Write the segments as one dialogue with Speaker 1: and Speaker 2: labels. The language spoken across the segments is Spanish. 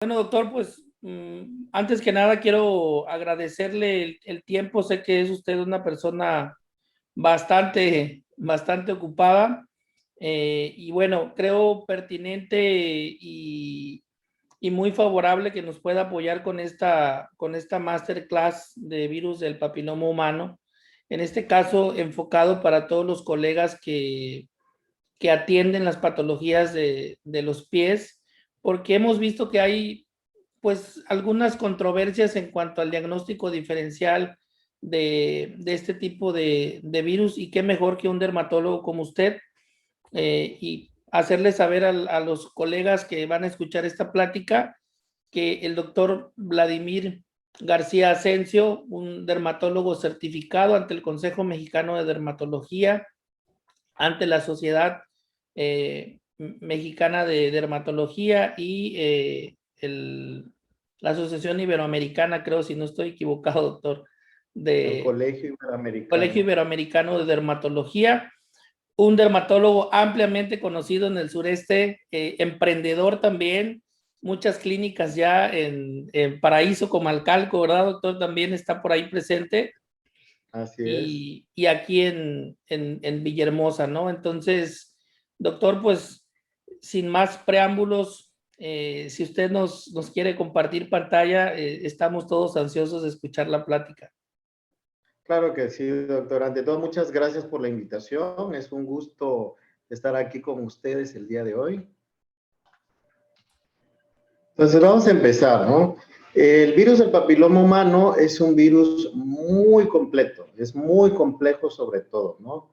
Speaker 1: Bueno, doctor, pues antes que nada quiero agradecerle el tiempo. Sé que es usted una persona bastante ocupada y bueno, creo pertinente y muy favorable que nos pueda apoyar con esta masterclass de virus del papiloma humano. En este caso, enfocado para todos los colegas que atienden las patologías de los pies, porque hemos visto que hay pues algunas controversias en cuanto al diagnóstico diferencial de este tipo de virus, y qué mejor que un dermatólogo como usted, y hacerle saber a los colegas que van a escuchar esta plática que el doctor Vladimir García Asensio, un dermatólogo certificado ante el Consejo Mexicano de Dermatología, ante la Sociedad Mexicana de Dermatología y la Asociación Iberoamericana, creo, si no estoy equivocado, doctor,
Speaker 2: El
Speaker 1: de
Speaker 2: Colegio
Speaker 1: Colegio
Speaker 2: Iberoamericano.
Speaker 1: Iberoamericano de Dermatología, un dermatólogo ampliamente conocido en el sureste, emprendedor también, muchas clínicas ya en Paraíso, Comalcalco, ¿verdad, doctor? También está por ahí presente,
Speaker 2: Así es.
Speaker 1: y aquí en Villahermosa, ¿no? Entonces, doctor, pues sin más preámbulos, si usted nos quiere compartir pantalla, estamos todos ansiosos de escuchar la plática.
Speaker 2: Claro que sí, doctor. Ante todo, muchas gracias por la invitación. Es un gusto estar aquí con ustedes el día de hoy. Entonces, vamos a empezar, ¿no? El virus del papiloma humano es un virus muy completo, es muy complejo sobre todo, ¿no?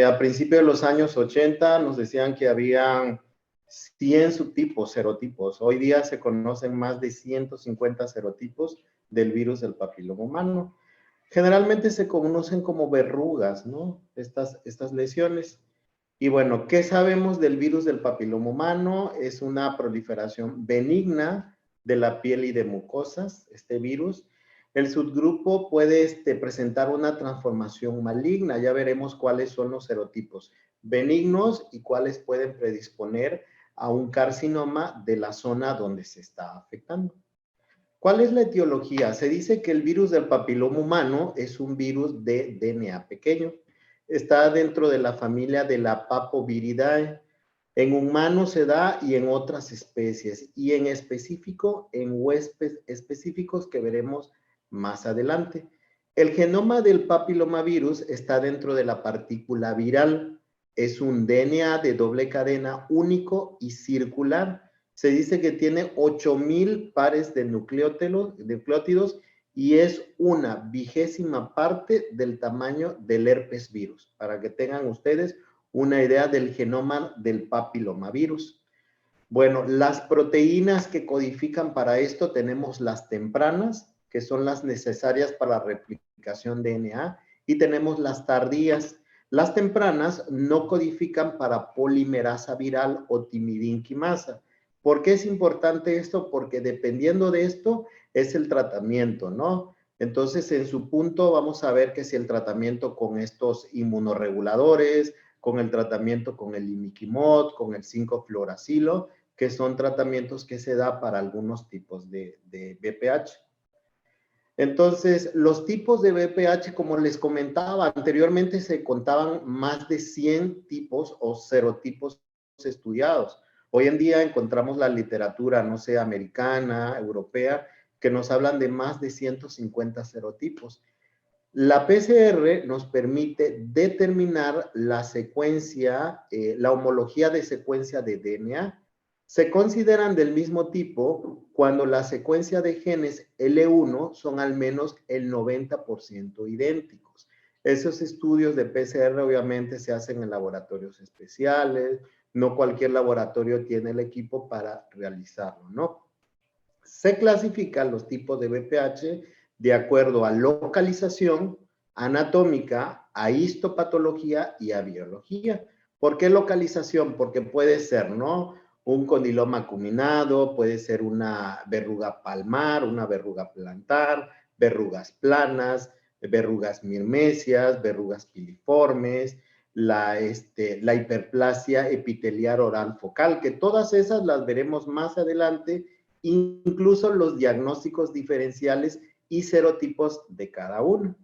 Speaker 2: A principios de los años 80 nos decían que habían 100 subtipos, serotipos. Hoy día se conocen más de 150 serotipos del virus del papiloma humano. Generalmente se conocen como verrugas, ¿no? Estas lesiones. Y bueno, ¿qué sabemos del virus del papiloma humano? Es una proliferación benigna de la piel y de mucosas, este virus. El subgrupo puede presentar una transformación maligna. Ya veremos cuáles son los serotipos benignos y cuáles pueden predisponer a un carcinoma de la zona donde se está afectando. ¿Cuál es la etiología? Se dice que el virus del papiloma humano es un virus de DNA pequeño. Está dentro de la familia de la Papoviridae. En humanos se da y en otras especies, y en específico en huéspedes específicos que veremos más adelante. El genoma del papilomavirus está dentro de la partícula viral. Es un DNA de doble cadena único y circular. Se dice que tiene 8,000 pares de nucleótidos y es una 20ª parte del tamaño del herpes virus, para que tengan ustedes una idea del genoma del papilomavirus. Bueno, las proteínas que codifican para esto tenemos las tempranas, que son las necesarias para la replicación de DNA, y tenemos las tardías. Las tempranas no codifican para polimerasa viral o timidinquimasa. ¿Por qué es importante esto? Porque dependiendo de esto es el tratamiento, ¿no? Entonces, en su punto vamos a ver que si el tratamiento con estos inmunoreguladores, con el tratamiento con el imiquimod, con el 5-fluoracilo, que son tratamientos que se da para algunos tipos de VPH. Entonces, los tipos de VPH, como les comentaba anteriormente, se contaban más de 100 tipos o serotipos estudiados. Hoy en día encontramos la literatura, no sé, americana, europea, que nos hablan de más de 150 serotipos. La PCR nos permite determinar la secuencia, la homología de secuencia de DNA. Se consideran del mismo tipo cuando la secuencia de genes L1 son al menos el 90% idénticos. Esos estudios de PCR obviamente se hacen en laboratorios especiales, no cualquier laboratorio tiene el equipo para realizarlo, ¿no? Se clasifican los tipos de VPH de acuerdo a localización anatómica, a histopatología y a biología. ¿Por qué localización? Porque puede ser, ¿no? Un condiloma acuminado, puede ser una verruga palmar, una verruga plantar, verrugas planas, verrugas mirmesias, verrugas piliformes, la hiperplasia epiteliar oral focal, que todas esas las veremos más adelante incluso los diagnósticos diferenciales y serotipos de cada uno.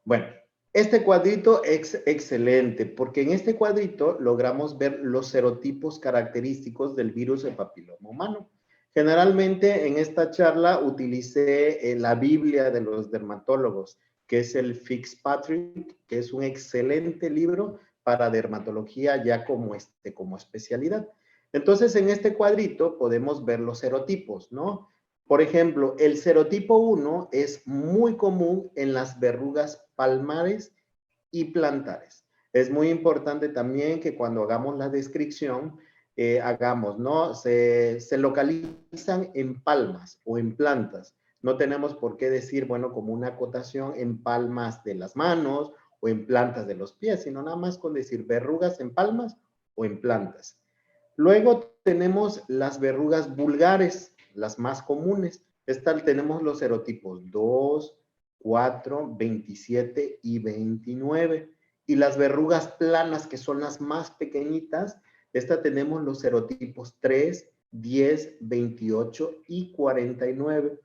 Speaker 2: Bueno, este cuadrito es excelente porque en este cuadrito logramos ver los serotipos característicos del virus del papiloma humano. Generalmente en esta charla utilicé la Biblia de los dermatólogos, que es el Fitzpatrick, que es un excelente libro para dermatología ya como especialidad. Entonces, en este cuadrito podemos ver los serotipos, ¿no? Por ejemplo, el serotipo 1 es muy común en las verrugas palmares y plantares. Es muy importante también que cuando hagamos la descripción, hagamos, ¿no? Se localizan en palmas o en plantas. No tenemos por qué decir, bueno, como una acotación en palmas de las manos o en plantas de los pies, sino nada más con decir verrugas en palmas o en plantas. Luego tenemos las verrugas vulgares, las más comunes. Tenemos los serotipos 2, 4, 27 y 29. Y las verrugas planas, que son las más pequeñitas, tenemos los serotipos 3, 10, 28 y 49.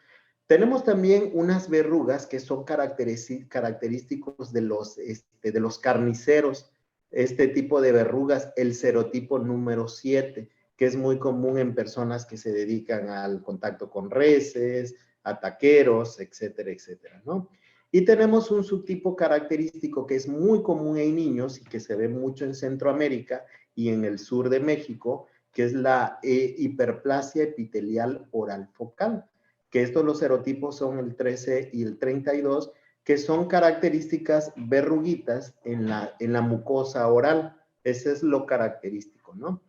Speaker 2: Tenemos también unas verrugas que son característicos de los carniceros. Este tipo de verrugas, el serotipo número 7, que es muy común en personas que se dedican al contacto con reses, a taqueros, etcétera, etcétera, ¿no? Y tenemos un subtipo característico que es muy común en niños y que se ve mucho en Centroamérica y en el sur de México, que es la hiperplasia epitelial oral focal, que estos los serotipos son el 13 y el 32, que son características verruguitas en la mucosa oral. Ese es lo característico, ¿no?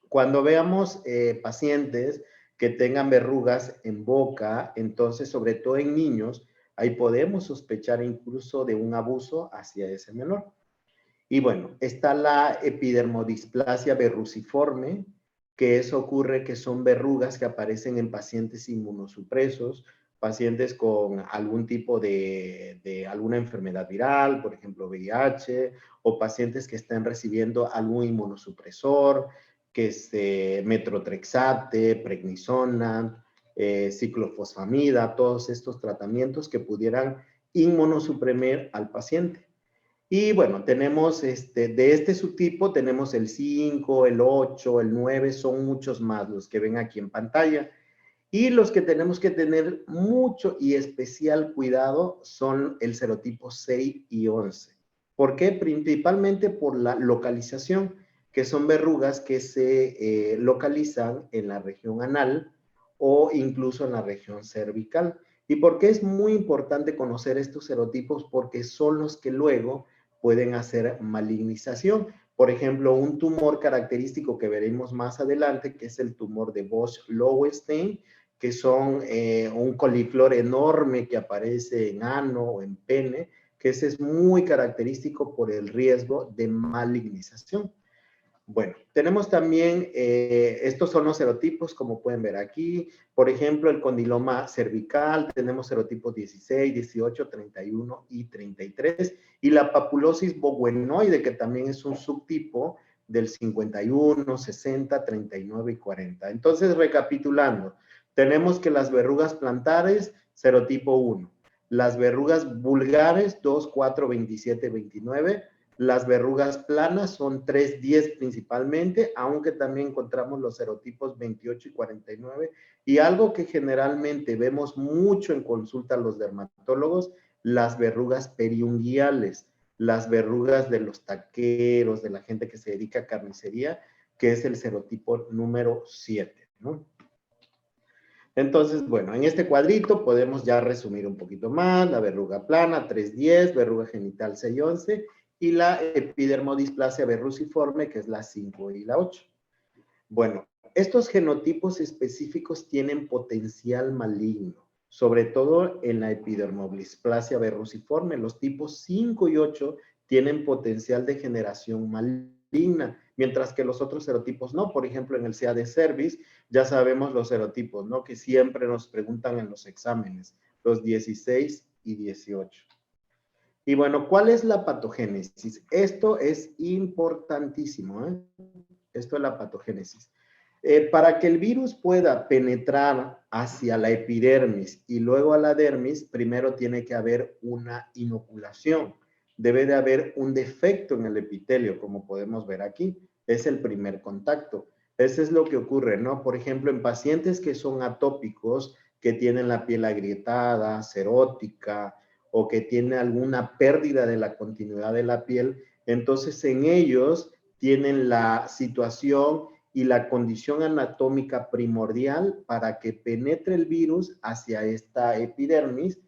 Speaker 2: Cuando veamos pacientes que tengan verrugas en boca, entonces, sobre todo en niños, ahí podemos sospechar incluso de un abuso hacia ese menor. Y bueno, está la epidermodisplasia verruciforme, que eso ocurre que son verrugas que aparecen en pacientes inmunosupresos, pacientes con algún tipo de alguna enfermedad viral, por ejemplo VIH, o pacientes que están recibiendo algún inmunosupresor, que es metrotrexate, prednisona, ciclofosfamida, todos estos tratamientos que pudieran inmunosuprimir al paciente. Y bueno, tenemos de este subtipo, tenemos el 5, el 8, el 9, son muchos más los que ven aquí en pantalla. Y los que tenemos que tener mucho y especial cuidado son el serotipo 6 y 11. ¿Por qué? Principalmente por la localización, que son verrugas que se localizan en la región anal o incluso en la región cervical. ¿Y por qué es muy importante conocer estos serotipos? Porque son los que luego pueden hacer malignización. Por ejemplo, un tumor característico que veremos más adelante, que es el tumor de Bosch-Lowenstein, que son un coliflor enorme que aparece en ano o en pene, que ese es muy característico por el riesgo de malignización. Bueno, tenemos también, estos son los serotipos, como pueden ver aquí. Por ejemplo, el condiloma cervical, tenemos serotipos 16, 18, 31 y 33. Y la papulosis bowenoide, que también es un subtipo del 51, 60, 39 y 40. Entonces, recapitulando, tenemos que las verrugas plantares, serotipo 1. Las verrugas vulgares, 2, 4, 27, 29. Las verrugas planas son 3, 10 principalmente, aunque también encontramos los serotipos 28 y 49. Y algo que generalmente vemos mucho en consulta a los dermatólogos, las verrugas periunguiales, las verrugas de los taqueros, de la gente que se dedica a carnicería, que es el serotipo número 7, ¿no? Entonces, bueno, en este cuadrito podemos ya resumir un poquito más, la verruga plana 310, verruga genital 611 y la epidermodisplasia verruciforme, que es la 5 y la 8. Bueno, estos genotipos específicos tienen potencial maligno, sobre todo en la epidermodisplasia verruciforme. Los tipos 5 y 8 tienen potencial de generación maligna, mientras que los otros serotipos no. Por ejemplo, en el CA de cervix, ya sabemos los serotipos, ¿no? Que siempre nos preguntan en los exámenes, los 16 y 18. Y bueno, ¿cuál es la patogénesis? Esto es importantísimo, ¿eh? Esto es la patogénesis. Para que el virus pueda penetrar hacia la epidermis y luego a la dermis, primero tiene que haber una inoculación. Debe de haber un defecto en el epitelio, como podemos ver aquí. Es el primer contacto. Eso es lo que ocurre, ¿no? Por ejemplo, en pacientes que son atópicos, que tienen la piel agrietada, serótica, o que tienen alguna pérdida de la continuidad de la piel, entonces en ellos tienen la situación y la condición anatómica primordial para que penetre el virus hacia esta epidermis.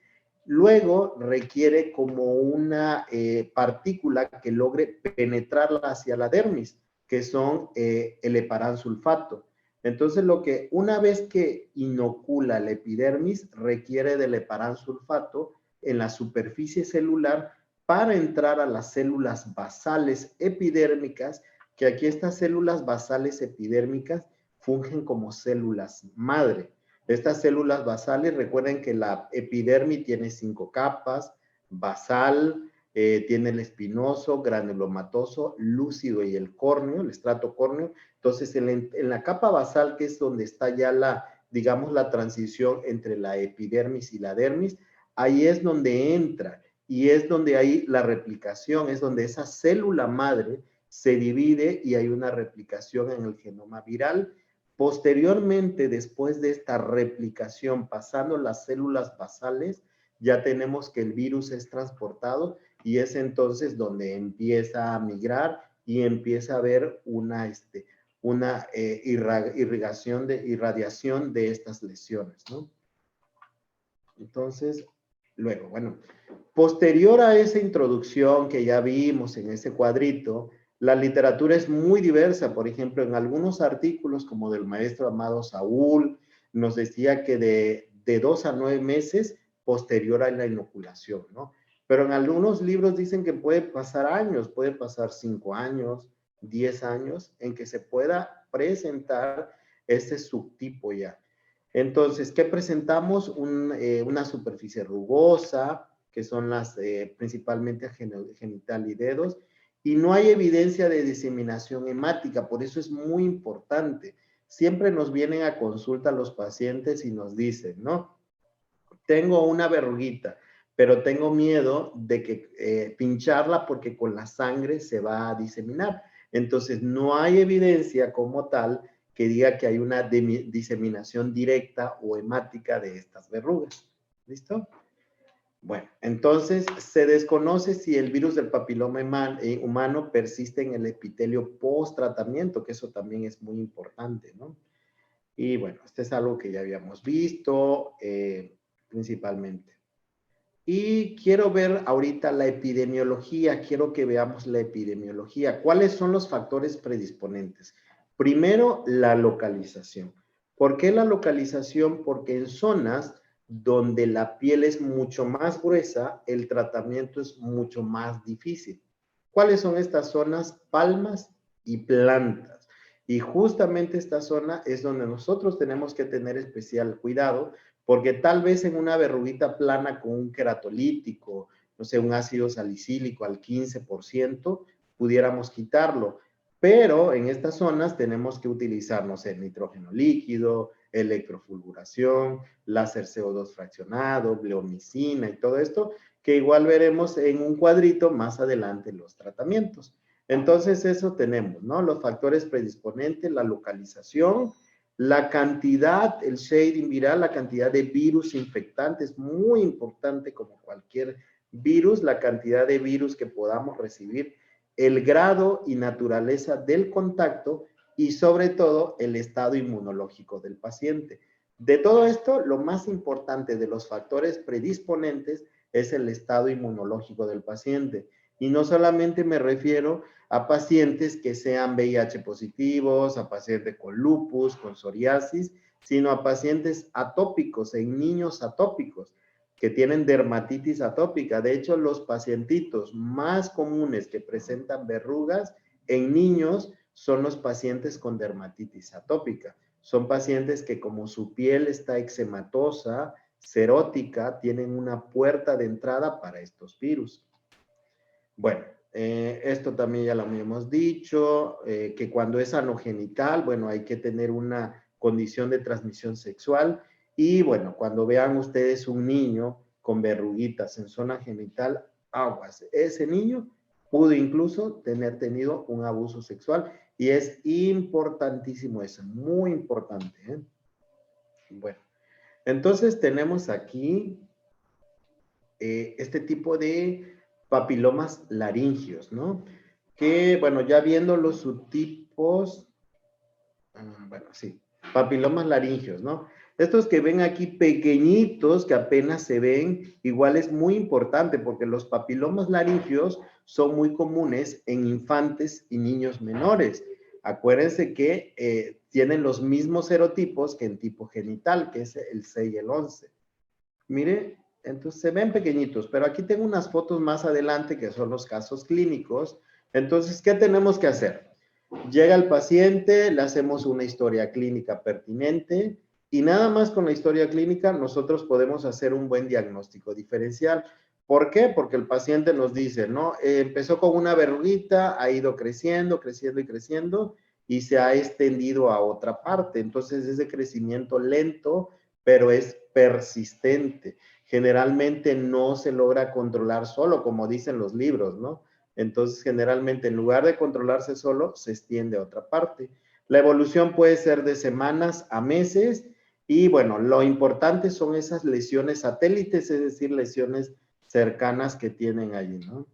Speaker 2: Luego requiere como una partícula que logre penetrarla hacia la dermis, que son el heparansulfato. Entonces, una vez que inocula la epidermis, requiere del heparansulfato en la superficie celular para entrar a las células basales epidérmicas, que aquí estas células basales epidérmicas fungen como células madre. Estas células basales, recuerden que la epidermis tiene 5 capas: basal, tiene el espinoso, granulomatoso, lúcido y el córneo, el estrato córneo. Entonces, en la capa basal, que es donde está ya digamos, la transición entre la epidermis y la dermis, ahí es donde entra y es donde hay la replicación, es donde esa célula madre se divide y hay una replicación en el genoma viral. Posteriormente, después de esta replicación, pasando las células basales, ya tenemos que el virus es transportado y es entonces donde empieza a migrar y empieza a haber una irradiación de estas lesiones, ¿no? Entonces, luego, bueno, posterior a esa introducción que ya vimos en ese cuadrito, la literatura es muy diversa. Por ejemplo, en algunos artículos, como del maestro Amado Saúl, nos decía que de 2 a 9 meses posterior a la inoculación, ¿no? Pero en algunos libros dicen que puede pasar años, puede pasar 5 años, 10 años, en que se pueda presentar ese subtipo ya. Entonces, ¿qué presentamos? Una superficie rugosa, que son las principalmente genital y dedos, y no hay evidencia de diseminación hemática. Por eso es muy importante. Siempre nos vienen a consulta los pacientes y nos dicen, ¿no? Tengo una verruguita, pero tengo miedo de que pincharla porque con la sangre se va a diseminar. Entonces, no hay evidencia como tal que diga que hay una diseminación directa o hemática de estas verrugas. ¿Listo? Bueno, entonces se desconoce si el virus del papiloma humano persiste en el epitelio post-tratamiento, que eso también es muy importante, ¿no? Y bueno, este es algo que ya habíamos visto principalmente. Y quiero ver ahorita la epidemiología, quiero que veamos la epidemiología. ¿Cuáles son los factores predisponentes? Primero, la localización. ¿Por qué la localización? Porque en zonas donde la piel es mucho más gruesa, el tratamiento es mucho más difícil. ¿Cuáles son estas zonas? Palmas y plantas. Y justamente esta zona es donde nosotros tenemos que tener especial cuidado, porque tal vez en una verruguita plana con un queratolítico, no sé, un ácido salicílico al 15%, pudiéramos quitarlo. Pero en estas zonas tenemos que utilizar, no sé, nitrógeno líquido, electrofulguración, láser CO2 fraccionado, bleomicina y todo esto, que igual veremos en un cuadrito más adelante los tratamientos. Entonces eso tenemos, ¿no? Los factores predisponentes, la localización, la cantidad, el shading viral, la cantidad de virus infectantes, muy importante como cualquier virus, la cantidad de virus que podamos recibir, el grado y naturaleza del contacto y sobre todo el estado inmunológico del paciente. De todo esto, lo más importante de los factores predisponentes es el estado inmunológico del paciente. Y no solamente me refiero a pacientes que sean VIH positivos, a pacientes con lupus, con psoriasis, sino a pacientes atópicos, en niños atópicos que tienen dermatitis atópica. De hecho, los pacientitos más comunes que presentan verrugas en niños son los pacientes con dermatitis atópica. Son pacientes que como su piel está eczematosa, serótica, tienen una puerta de entrada para estos virus. Bueno, Esto también ya lo habíamos dicho, que cuando es anogenital, bueno, hay que tener una condición de transmisión sexual. Y bueno, cuando vean ustedes un niño con verruguitas en zona genital, aguas. Ese niño pudo incluso tener tenido un abuso sexual y es importantísimo eso, muy importante. ¿Eh? Bueno, entonces tenemos aquí este tipo de papilomas laringios, ¿no? Que, bueno, ya viendo los subtipos, bueno, sí, papilomas laringios, ¿no? Estos que ven aquí pequeñitos, que apenas se ven, igual es muy importante porque los papilomas laringios son muy comunes en infantes y niños menores. Acuérdense que tienen los mismos serotipos que en tipo genital, que es el 6 y el 11. Mire, entonces se ven pequeñitos, pero aquí tengo unas fotos más adelante que son los casos clínicos. Entonces, ¿qué tenemos que hacer? Llega el paciente, le hacemos una historia clínica pertinente y nada más con la historia clínica nosotros podemos hacer un buen diagnóstico diferencial. ¿Por qué? Porque el paciente nos dice, ¿no? Empezó con una verruguita, ha ido creciendo, creciendo y creciendo y se ha extendido a otra parte. Entonces, ese crecimiento lento, pero es persistente. Generalmente no se logra controlar solo, como dicen los libros, ¿no? Entonces, generalmente, en lugar de controlarse solo, se extiende a otra parte. La evolución puede ser de semanas a meses y, bueno, lo importante son esas lesiones satélites, es decir, lesiones cercanas que tienen allí, ¿no?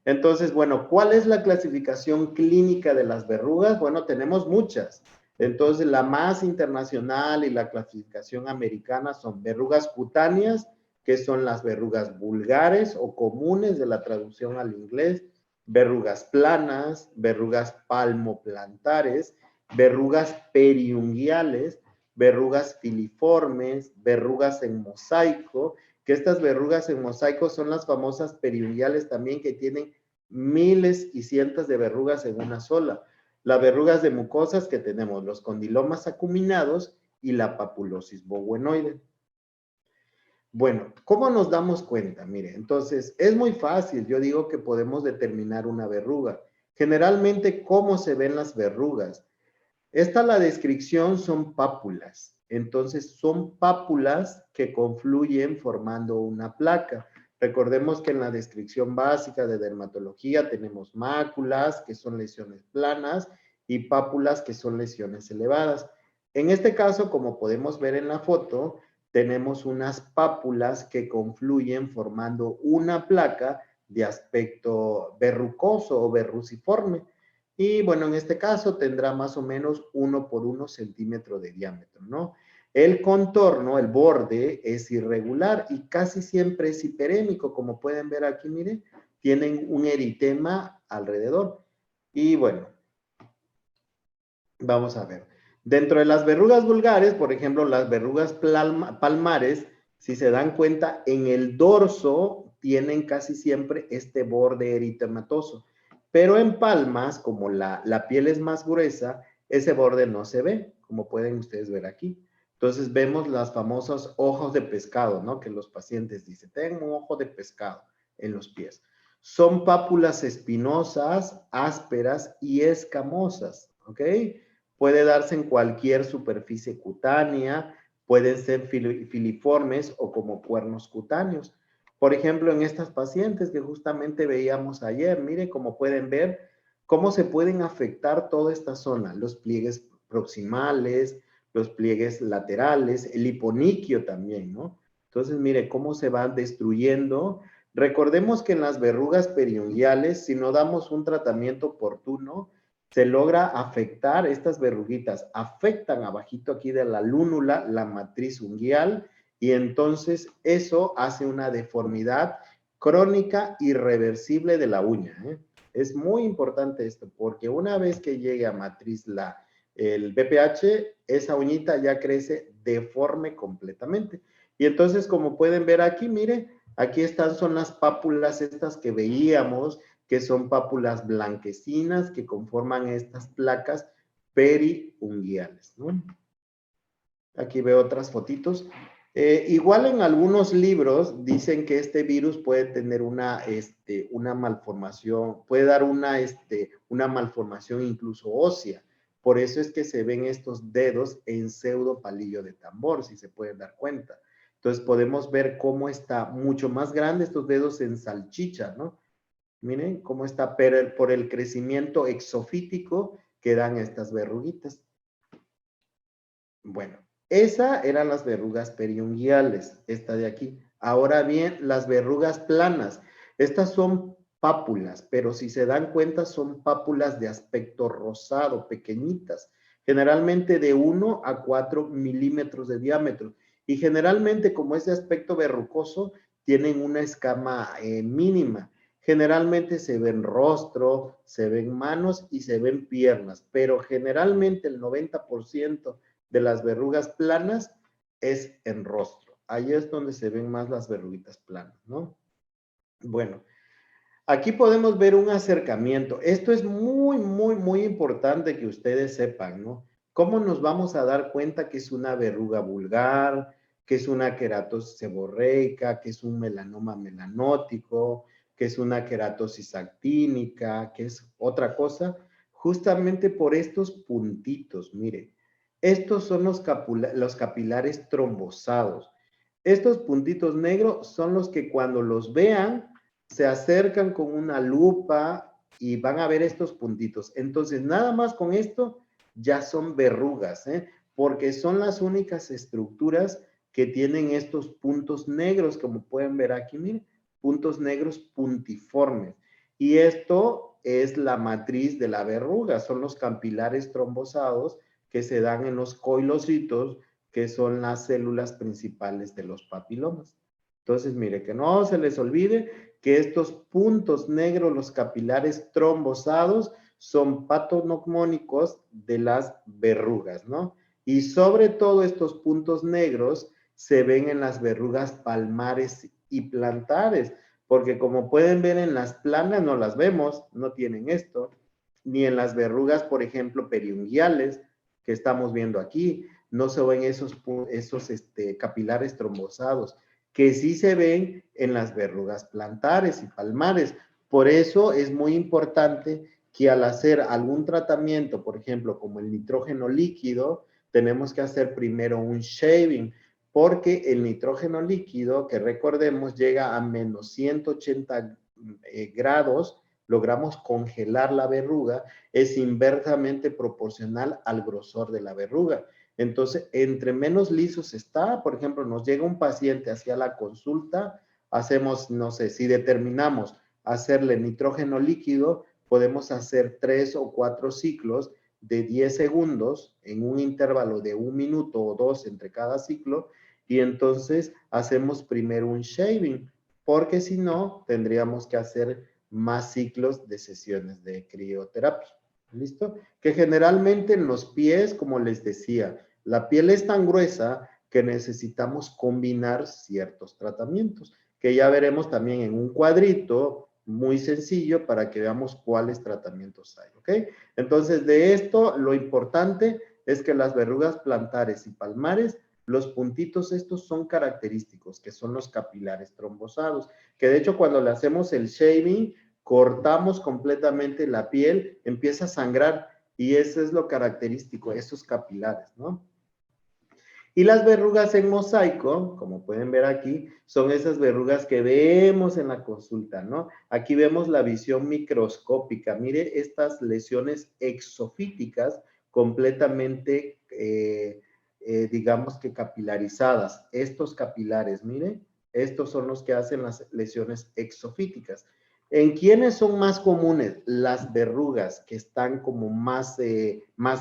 Speaker 2: Entonces, bueno, ¿cuál es la clasificación clínica de las verrugas? Bueno, tenemos muchas. Entonces, la más internacional y la clasificación americana son verrugas cutáneas, que son las verrugas vulgares o comunes de la traducción al inglés, verrugas planas, verrugas palmoplantares, verrugas periunguiales, verrugas filiformes, verrugas en mosaico, que estas verrugas en mosaico son las famosas periunguiales también que tienen miles y cientos de verrugas en una sola. Las verrugas de mucosas que tenemos, los condilomas acuminados y la papulosis bobuenoide. Bueno, ¿cómo nos damos cuenta? Mire, entonces es muy fácil. Yo digo que podemos determinar una verruga. Generalmente, ¿cómo se ven las verrugas? La descripción son pápulas. Entonces, son pápulas que confluyen formando una placa. Recordemos que en la descripción básica de dermatología tenemos máculas, que son lesiones planas, y pápulas, que son lesiones elevadas. En este caso, como podemos ver en la foto, tenemos unas pápulas que confluyen formando una placa de aspecto verrucoso o verruciforme. Y bueno, en este caso tendrá más o menos 1 por 1 centímetro de diámetro, ¿no? El contorno, el borde, es irregular y casi siempre es hiperémico, como pueden ver aquí, miren, tienen un eritema alrededor. Y bueno, vamos a ver. Dentro de las verrugas vulgares, por ejemplo, las verrugas palmares, si se dan cuenta, en el dorso tienen casi siempre este borde eritematoso. Pero en palmas, como la piel es más gruesa, ese borde no se ve, como pueden ustedes ver aquí. Entonces vemos las famosas ojos de pescado, ¿no? Que los pacientes dicen, tengo un ojo de pescado en los pies. Son pápulas espinosas, ásperas y escamosas, ¿ok? Puede darse en cualquier superficie cutánea, pueden ser filiformes o como cuernos cutáneos. Por ejemplo, en estas pacientes que justamente veíamos ayer, mire cómo pueden ver cómo se pueden afectar toda esta zona, los pliegues proximales, los pliegues laterales, el hiponiquio también, ¿no? Entonces, mire cómo se van destruyendo. Recordemos que en las verrugas periunguiales, si no damos un tratamiento oportuno, se logra afectar estas verruguitas, afectan abajito aquí de la lúnula, la matriz unguial, y entonces eso hace una deformidad crónica irreversible de la uña. Es muy importante esto, porque una vez que llegue a matriz el BPH, esa uñita ya crece deforme completamente. Y entonces, como pueden ver aquí, mire, aquí son las pápulas estas que veíamos, que son pápulas blanquecinas que conforman estas placas periunguiales, ¿no? Aquí veo otras fotitos. Igual en algunos libros dicen que este virus puede tener una malformación, puede dar una malformación incluso ósea. Por eso es que se ven estos dedos en pseudo palillo de tambor, si se pueden dar cuenta. Entonces podemos ver cómo está mucho más grande estos dedos en salchicha, ¿no? Miren cómo está por el crecimiento exofítico que dan estas verruguitas. Bueno, esas eran las verrugas periunguiales, esta de aquí. Ahora bien, las verrugas planas. Estas son pápulas, pero si se dan cuenta son pápulas de aspecto rosado, pequeñitas, generalmente de 1 a 4 milímetros de diámetro. Y generalmente, como es de aspecto verrucoso, tienen una escama mínima. Generalmente se ven rostro, se ven manos y se ven piernas, pero generalmente el 90% de las verrugas planas es en rostro. Ahí es donde se ven más las verruguitas planas, ¿no? Bueno, aquí podemos ver un acercamiento. Esto es muy importante que ustedes sepan, ¿no? ¿Cómo nos vamos a dar cuenta que es una verruga vulgar, que es una queratosis seborreica, que es un melanoma melanótico, que es una queratosis actínica, que es otra cosa? Justamente por estos puntitos, mire. Estos son los capilares trombosados. Estos puntitos negros son los que cuando los vean, se acercan con una lupa y van a ver estos puntitos. Entonces, nada más con esto ya son verrugas, ¿eh? Porque son las únicas estructuras que tienen estos puntos negros, como pueden ver aquí, miren, puntos negros puntiformes. Y esto es la matriz de la verruga, son los capilares trombosados que se dan en los coilocitos, que son las células principales de los papilomas. Entonces, mire, que no se les olvide que estos puntos negros, los capilares trombosados, son patonocmónicos de las verrugas, ¿no? Y sobre todo estos puntos negros se ven en las verrugas palmares y plantares, porque como pueden ver en las planas no las vemos, no tienen esto, ni en las verrugas, por ejemplo, periunguiales, que estamos viendo aquí, no se ven esos capilares trombosados, que sí se ven en las verrugas plantares y palmares. Por eso es muy importante que al hacer algún tratamiento, por ejemplo, como el nitrógeno líquido, tenemos que hacer primero un shaving, porque el nitrógeno líquido, que recordemos, llega a menos 180 grados, logramos congelar la verruga, es inversamente proporcional al grosor de la verruga. Entonces, entre menos lisos está, por ejemplo, nos llega un paciente hacia la consulta, hacemos, no sé, si determinamos hacerle nitrógeno líquido, podemos hacer 3 o 4 ciclos de 10 segundos en un intervalo de 1 minuto o 2 entre cada ciclo, y entonces hacemos primero un shaving, porque si no, tendríamos que hacer más ciclos de sesiones de crioterapia. ¿Listo? Que generalmente en los pies, como les decía, la piel es tan gruesa que necesitamos combinar ciertos tratamientos, que ya veremos también en un cuadrito muy sencillo para que veamos cuáles tratamientos hay, ¿ok? Entonces, de esto, lo importante es que las verrugas plantares y palmares, los puntitos estos son característicos, que son los capilares trombosados, que de hecho cuando le hacemos el shaving, cortamos completamente la piel, empieza a sangrar, y eso es lo característico, esos capilares, ¿no? Y las verrugas en mosaico, como pueden ver aquí, son esas verrugas que vemos en la consulta, ¿no? Aquí vemos la visión microscópica. Mire estas lesiones exofíticas completamente, digamos que capilarizadas. Estos capilares, mire, estos son los que hacen las lesiones exofíticas. ¿En quiénes son más comunes? Las verrugas que están como más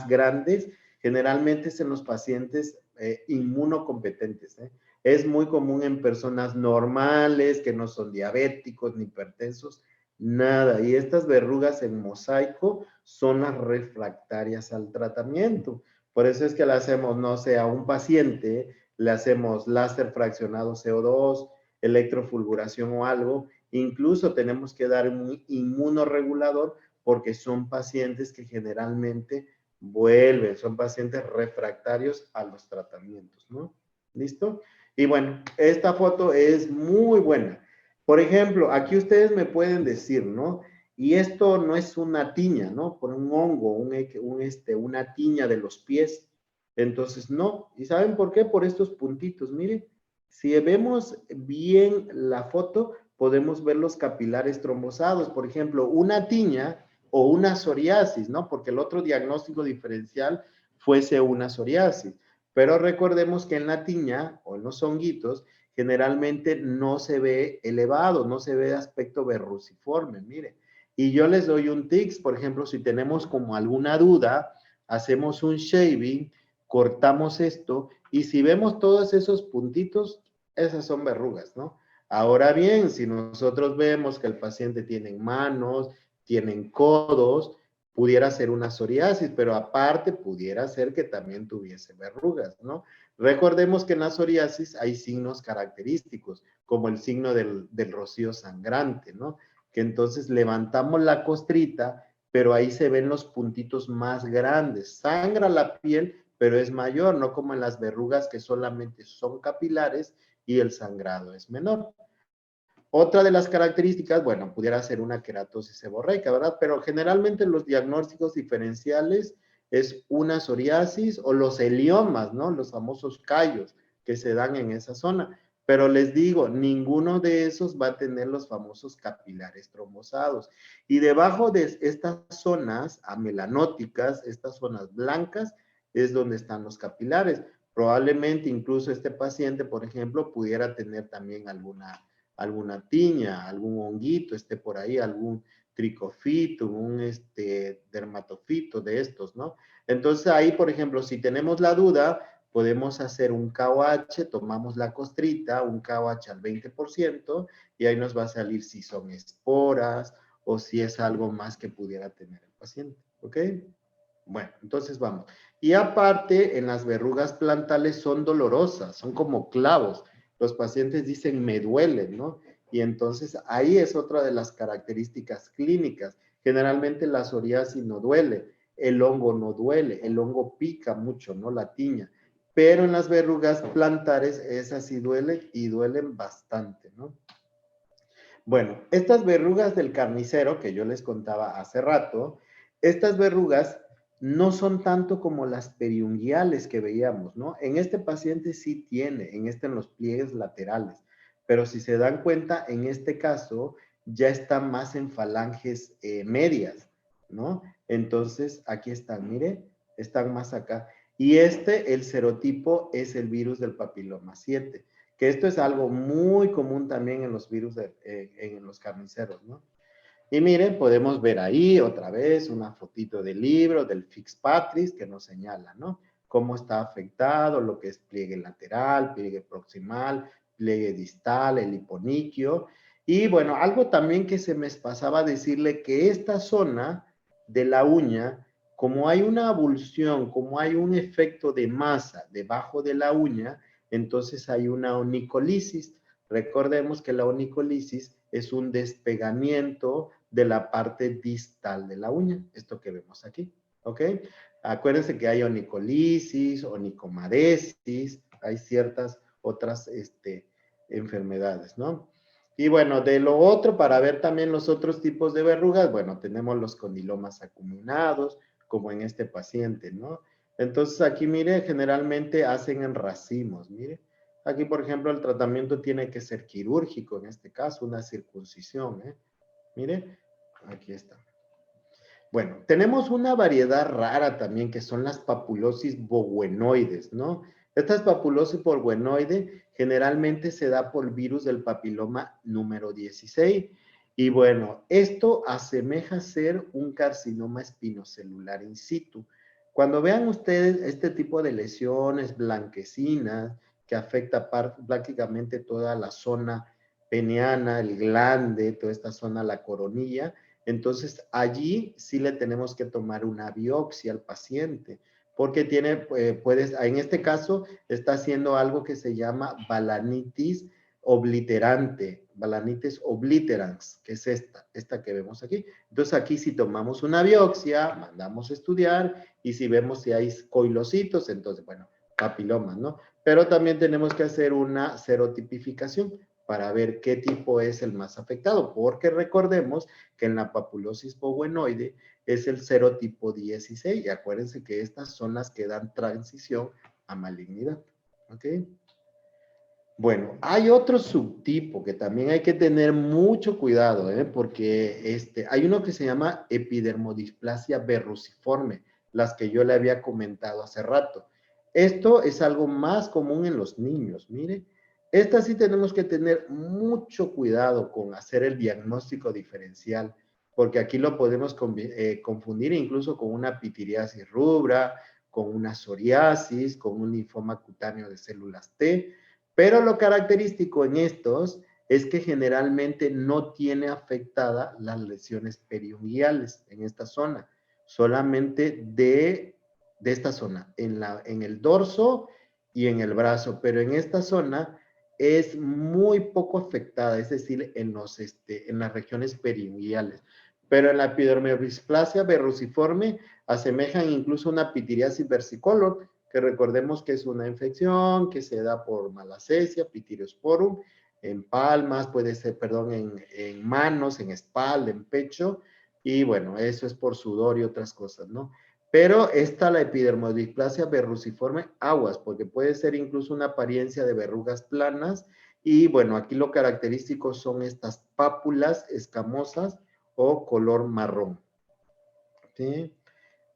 Speaker 2: grandes, generalmente es en los pacientes inmunocompetentes. Es muy común en personas normales, que no son diabéticos ni hipertensos, nada. Y estas verrugas en mosaico son las refractarias al tratamiento. Por eso es que le hacemos, no sé, a un paciente, le hacemos láser fraccionado CO2, electrofulguración o algo. Incluso tenemos que dar un inmunoregulador porque son pacientes que generalmente vuelven, son pacientes refractarios a los tratamientos, ¿no? ¿Listo? Y bueno, esta foto es muy buena. Por ejemplo, aquí ustedes me pueden decir, ¿no? Y esto no es una tiña, ¿no? Por un hongo, una tiña de los pies. Entonces, no. ¿Y saben por qué? Por estos puntitos. Miren, si vemos bien la foto, podemos ver los capilares trombosados. Por ejemplo, una tiña o una psoriasis, ¿no? Porque el otro diagnóstico diferencial fuese una psoriasis. Pero recordemos que en la tiña o en los honguitos generalmente no se ve elevado, no se ve de aspecto verruciforme, mire. Y yo les doy un tips, por ejemplo, si tenemos como alguna duda, hacemos un shaving, cortamos esto y si vemos todos esos puntitos, esas son verrugas, ¿no? Ahora bien, si nosotros vemos que el paciente tiene manos, tienen codos, pudiera ser una psoriasis, pero aparte pudiera ser que también tuviese verrugas, ¿no? Recordemos que en la psoriasis hay signos característicos, como el signo del rocío sangrante, ¿no? Que entonces levantamos la costrita, pero ahí se ven los puntitos más grandes. Sangra la piel, pero es mayor, no como en las verrugas que solamente son capilares y el sangrado es menor. Otra de las características, bueno, pudiera ser una queratosis seborreica, ¿verdad? Pero generalmente los diagnósticos diferenciales es una psoriasis o los heliomas, ¿no? Los famosos callos que se dan en esa zona. Pero les digo, ninguno de esos va a tener los famosos capilares trombosados. Y debajo de estas zonas amelanóticas, estas zonas blancas, es donde están los capilares. Probablemente incluso este paciente, por ejemplo, pudiera tener también alguna tiña, algún honguito esté por ahí, algún tricofito, un dermatofito de estos, ¿no? Entonces ahí, por ejemplo, si tenemos la duda, podemos hacer un KOH, tomamos la costrita, un KOH al 20%, y ahí nos va a salir si son esporas o si es algo más que pudiera tener el paciente, ¿ok? Bueno, entonces vamos. Y aparte, en las verrugas plantales son dolorosas, son como clavos. Los pacientes dicen, me duelen, ¿no? Y entonces ahí es otra de las características clínicas. Generalmente la psoriasis no duele, el hongo no duele, el hongo pica mucho, ¿no? La tiña. Pero en las verrugas plantares, esas sí duelen y duelen bastante, ¿no? Bueno, estas verrugas del carnicero que yo les contaba hace rato, estas verrugas no son tanto como las periunguiales que veíamos, ¿no? En este paciente sí tiene, en los pliegues laterales, pero si se dan cuenta, en este caso ya está más en falanges medias, ¿no? Entonces, aquí están, mire, están más acá. Y el serotipo es el virus del papiloma 7, que esto es algo muy común también en los virus, en los carniceros, ¿no? Y miren, podemos ver ahí otra vez una fotito del libro, del Fitzpatrick, que nos señala, ¿no? Cómo está afectado, lo que es pliegue lateral, pliegue proximal, pliegue distal, el hiponiquio. Y bueno, algo también que se me pasaba decirle que esta zona de la uña, como hay una abulsión, como hay un efecto de masa debajo de la uña, entonces hay una onicolisis. Recordemos que la onicolisis es un despegamiento de la parte distal de la uña, esto que vemos aquí, ¿ok? Acuérdense que hay onicolisis, onicomadesis, hay ciertas otras enfermedades, ¿no? Y bueno, de lo otro, para ver también los otros tipos de verrugas, bueno, tenemos los condilomas acuminados, como en este paciente, ¿no? Entonces aquí, mire, generalmente hacen en racimos, mire. Aquí, por ejemplo, el tratamiento tiene que ser quirúrgico, en este caso, una circuncisión, ¿eh? Mire, aquí está. Bueno, tenemos una variedad rara también que son las papulosis bovenoides, ¿no? Estas papulosis bovenoides generalmente se da por virus del papiloma número 16. Y bueno, esto asemeja ser un carcinoma espinocelular in situ. Cuando vean ustedes este tipo de lesiones blanquecinas que afecta prácticamente toda la zona peneana, el glande, toda esta zona, la coronilla, entonces, allí sí le tenemos que tomar una biopsia al paciente, porque en este caso, está haciendo algo que se llama balanitis obliterante, balanitis obliterans, que es esta que vemos aquí. Entonces, aquí si tomamos una biopsia, mandamos a estudiar, y si vemos si hay coilocitos, entonces, bueno, papilomas, ¿no? pero también tenemos que hacer una serotipificación para ver qué tipo es el más afectado, porque recordemos que en la papulosis powenoide es el serotipo 16, y acuérdense que estas son las que dan transición a malignidad, ¿ok? Bueno, hay otro subtipo que también hay que tener mucho cuidado, porque hay uno que se llama epidermodisplasia verruciforme, las que yo le había comentado hace rato. Esto es algo más común en los niños, mire. Esta sí tenemos que tener mucho cuidado con hacer el diagnóstico diferencial, porque aquí lo podemos confundir incluso con una pitiriasis rubra, con una psoriasis, con un linfoma cutáneo de células T, pero lo característico en estos es que generalmente no tiene afectada las lesiones periunguiales en esta zona, solamente de esta zona, en el dorso y en el brazo, pero en esta zona es muy poco afectada, es decir, en las regiones periunguiales. Pero en la epidermodisplasia verruciforme asemejan incluso una pitiriasis versicolor, que recordemos que es una infección que se da por malacesia, pitiriosporum, en palmas, puede ser, perdón, en manos, en espalda, en pecho, y bueno, eso es por sudor y otras cosas, ¿no? Pero la epidermodisplasia verruciforme, aguas, porque puede ser incluso una apariencia de verrugas planas, y bueno, aquí lo característico son estas pápulas escamosas o color marrón, ¿sí?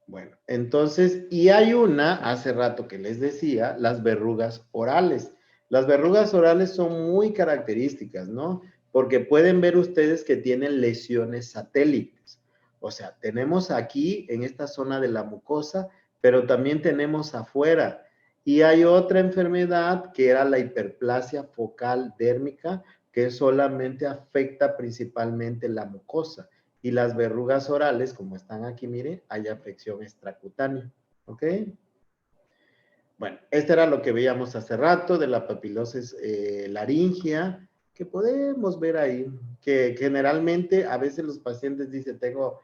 Speaker 2: Bueno, entonces, y hay una, hace rato que les decía, las verrugas orales. Las verrugas orales son muy características, ¿no? Porque pueden ver ustedes que tienen lesiones satélites. O sea, tenemos aquí en esta zona de la mucosa, pero también tenemos afuera. Y hay otra enfermedad que era la hiperplasia focal dérmica, que solamente afecta principalmente la mucosa. Y las verrugas orales, como están aquí, mire, hay afección extracutánea, ¿ok? Bueno, este era lo que veíamos hace rato de la papilosis laringea, que podemos ver ahí, que generalmente a veces los pacientes dicen, tengo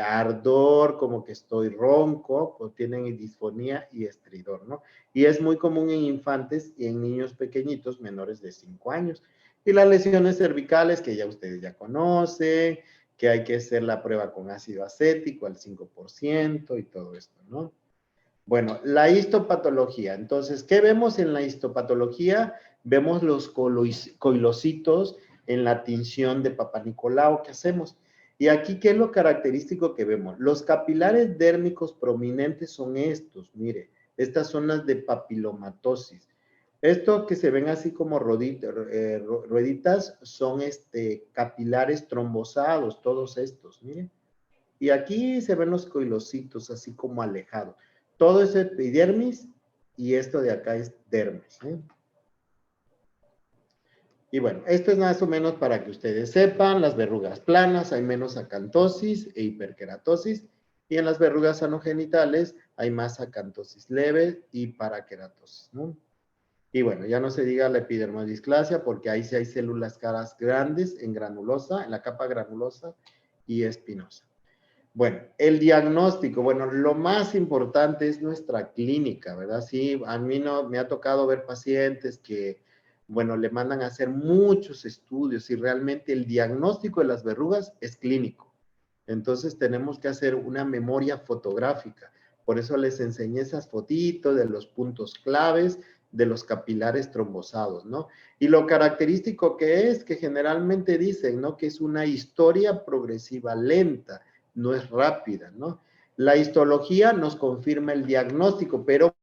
Speaker 2: ardor, como que estoy ronco, o tienen disfonía y estridor, ¿no? Y es muy común en infantes y en niños pequeñitos menores de 5 años. Y las lesiones cervicales, que ya ustedes ya conocen, que hay que hacer la prueba con ácido acético al 5% y todo esto, ¿no? Bueno, la histopatología. Entonces, ¿qué vemos en la histopatología? Vemos los coilocitos en la tinción de Papa Nicolau que hacemos. Y aquí, ¿qué es lo característico que vemos? Los capilares dérmicos prominentes son estos, mire, estas zonas de papilomatosis. Esto que se ven así como rueditas son capilares trombosados, todos estos, miren. Y aquí se ven los coilocitos así como alejados. Todo es epidermis y esto de acá es dermis, ¿eh? Y bueno, esto es más o menos para que ustedes sepan, las verrugas planas hay menos acantosis e hiperkeratosis, y en las verrugas anogenitales hay más acantosis leve y parakeratosis, ¿no? Y bueno, ya no se diga la epidermodisplasia, porque ahí sí hay células caras grandes en granulosa, en la capa granulosa y espinosa. Bueno, el diagnóstico, bueno, lo más importante es nuestra clínica, ¿verdad? Sí, a mí no me ha tocado ver pacientes que, bueno, le mandan a hacer muchos estudios y realmente el diagnóstico de las verrugas es clínico. Entonces tenemos que hacer una memoria fotográfica. Por eso les enseñé esas fotitos de los puntos claves de los capilares trombosados, ¿no? Y lo característico que es que generalmente dicen, ¿no? Que es una historia progresiva lenta, no es rápida, ¿no? La histología nos confirma el diagnóstico, pero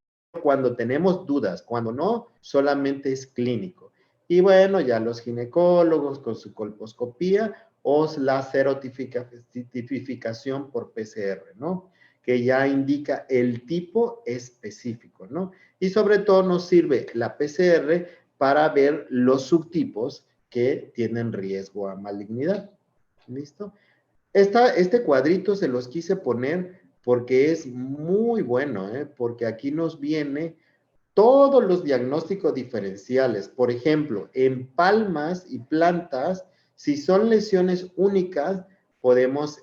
Speaker 2: cuando tenemos dudas, cuando no, solamente es clínico. Y bueno, ya los ginecólogos con su colposcopía o la serotipificación por PCR, ¿no? Que ya indica el tipo específico, ¿no? Y sobre todo nos sirve la PCR para ver los subtipos que tienen riesgo a malignidad. ¿Listo? Este cuadrito se los quise poner porque es muy bueno, porque aquí nos viene todos los diagnósticos diferenciales. Por ejemplo, en palmas y plantas, si son lesiones únicas, podemos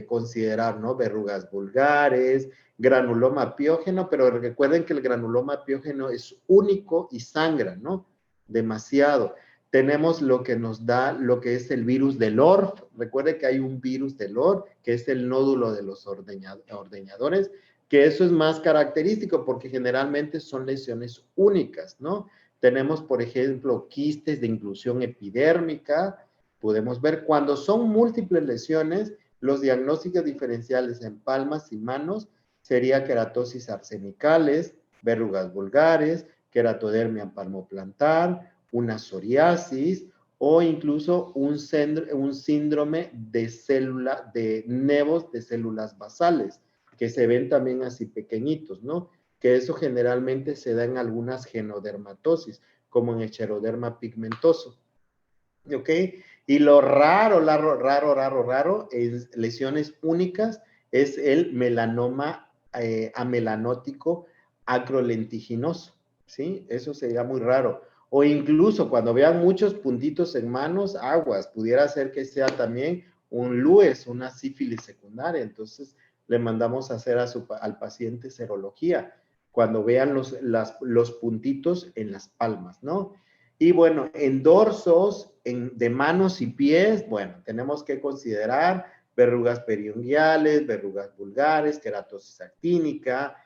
Speaker 2: considerar, ¿no? Verrugas vulgares, granuloma piógeno, pero recuerden que el granuloma piógeno es único y sangra, ¿no? Demasiado. Tenemos lo que nos da lo que es el virus del ORF. Recuerde que hay un virus del ORF, que es el nódulo de los ordeñadores, que eso es más característico porque generalmente son lesiones únicas, ¿no? Tenemos, por ejemplo, quistes de inclusión epidérmica. Podemos ver cuando son múltiples lesiones, los diagnósticos diferenciales en palmas y manos sería queratosis arsenicales, verrugas vulgares, queratodermia palmoplantar, una psoriasis o incluso un síndrome de nevos de células basales, que se ven también así pequeñitos, ¿no? Que eso generalmente se da en algunas genodermatosis, como en el xeroderma pigmentoso. ¿Ok? Y lo raro, es lesiones únicas, es el melanoma amelanótico acrolentiginoso, ¿sí? Eso sería muy raro. O incluso cuando vean muchos puntitos en manos, aguas, pudiera ser que sea también un LUES, una sífilis secundaria. Entonces, le mandamos a hacer al paciente serología cuando vean los puntitos en las palmas, ¿no? Y bueno, en dorsos, de manos y pies, bueno, tenemos que considerar verrugas periunguiales, verrugas vulgares, queratosis actínica,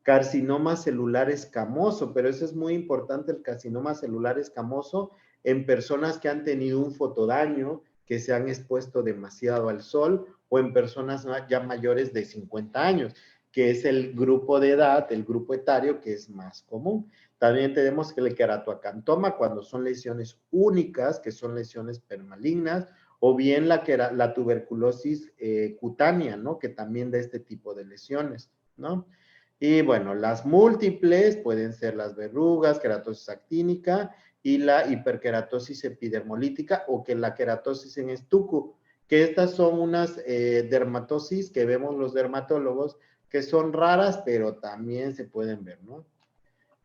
Speaker 2: carcinoma celular escamoso, pero eso es muy importante, el carcinoma celular escamoso en personas que han tenido un fotodaño, que se han expuesto demasiado al sol, o en personas ya mayores de 50 años, que es el grupo de edad, el grupo etario que es más común. También tenemos que el queratoacantoma cuando son lesiones únicas, que son lesiones permalignas, o bien la tuberculosis cutánea, ¿no? Que también da este tipo de lesiones, ¿no? Y bueno, las múltiples pueden ser las verrugas, queratosis actínica y la hiperkeratosis epidermolítica o que la queratosis en estuco, que estas son unas dermatosis que vemos los dermatólogos que son raras, pero también se pueden ver, ¿no?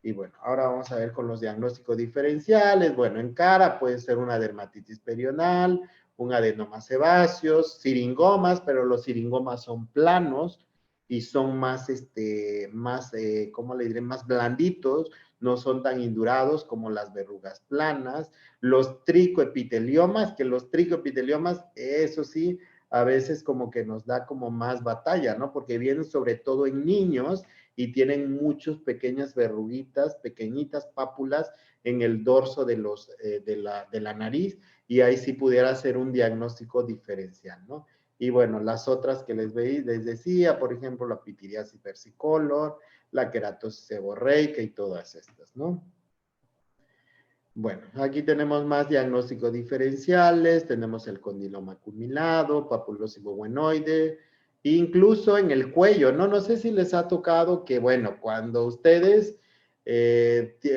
Speaker 2: Y bueno, ahora vamos a ver con los diagnósticos diferenciales. Bueno, en cara puede ser una dermatitis perional, un adenoma sebáceos, siringomas, pero los siringomas son planos y son más, ¿cómo le diré? Más blanditos, no son tan indurados como las verrugas planas. Los tricoepiteliomas, que los tricoepiteliomas, eso sí, a veces como que nos da como más batalla, ¿no? Porque vienen sobre todo en niños y tienen muchas pequeñas verruguitas, pequeñitas pápulas en el dorso de la nariz y ahí sí pudiera ser un diagnóstico diferencial, ¿no? Y bueno, las otras que les decía, por ejemplo, la pitiriasis versicolor, la queratosis seborreica y todas estas, ¿no? Bueno, aquí tenemos más diagnósticos diferenciales, tenemos el condiloma acuminado, papulosis bobonoide, incluso en el cuello, ¿no? No sé si les ha tocado que, bueno, cuando ustedes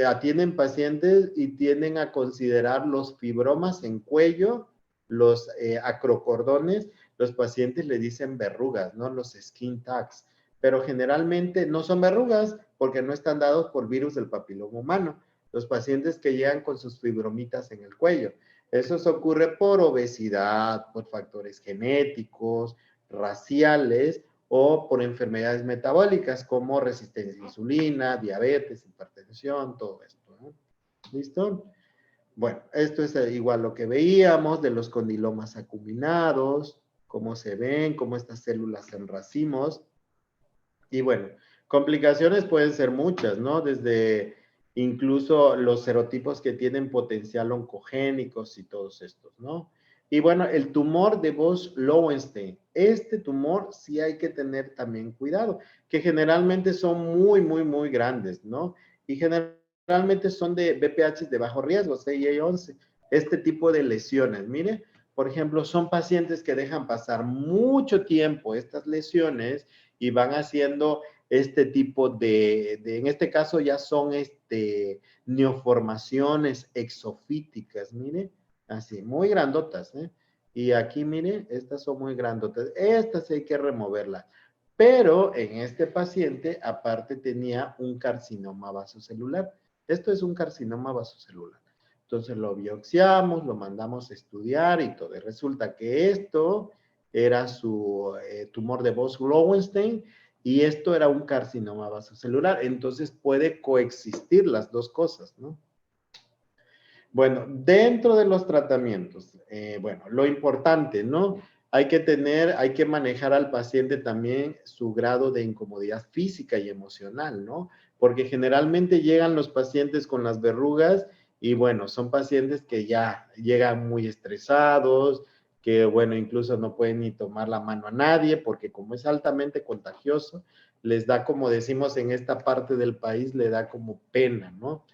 Speaker 2: atienden pacientes y tienden a considerar los fibromas en cuello, los acrocordones, los pacientes le dicen verrugas, ¿no? Los skin tags, pero generalmente no son verrugas porque no están dados por virus del papiloma humano. Los pacientes que llegan con sus fibromitas en el cuello. Eso se ocurre por obesidad, por factores genéticos, raciales o por enfermedades metabólicas como resistencia a insulina, diabetes, hipertensión, todo esto, ¿no? ¿Listo? Bueno, esto es igual lo que veíamos de los condilomas acuminados, cómo se ven, cómo estas células en racimos. Y bueno, complicaciones pueden ser muchas, ¿no? Desde incluso los serotipos que tienen potencial oncogénicos y todos estos, ¿no? Y bueno, el tumor de Bose-Lowenstein. Este tumor sí hay que tener también cuidado, que generalmente son muy grandes, ¿no? Y generalmente son de BPH de bajo riesgo, CIA-11. Este tipo de lesiones, mire, por ejemplo, son pacientes que dejan pasar mucho tiempo estas lesiones y van haciendo este tipo en este caso ya son neoformaciones exofíticas, mire, así, muy grandotas, ¿eh? Y aquí, mire, estas son muy grandotas, estas hay que removerlas. Pero en este paciente, aparte, tenía un carcinoma vasocelular. Esto es un carcinoma vasocelular. Entonces lo biopsiamos, lo mandamos a estudiar y todo. Y resulta que esto era su tumor de Bose-Lowenstein y esto era un carcinoma vasocelular. Entonces puede coexistir las dos cosas, ¿no? Bueno, dentro de los tratamientos, bueno, lo importante, ¿no? Hay que manejar al paciente también su grado de incomodidad física y emocional, ¿no? Porque generalmente llegan los pacientes con las verrugas y bueno, son pacientes que ya llegan muy estresados, que bueno, incluso no pueden ni tomar la mano a nadie porque como es altamente contagioso, les da, como decimos en esta parte del país, le da como pena, ¿no?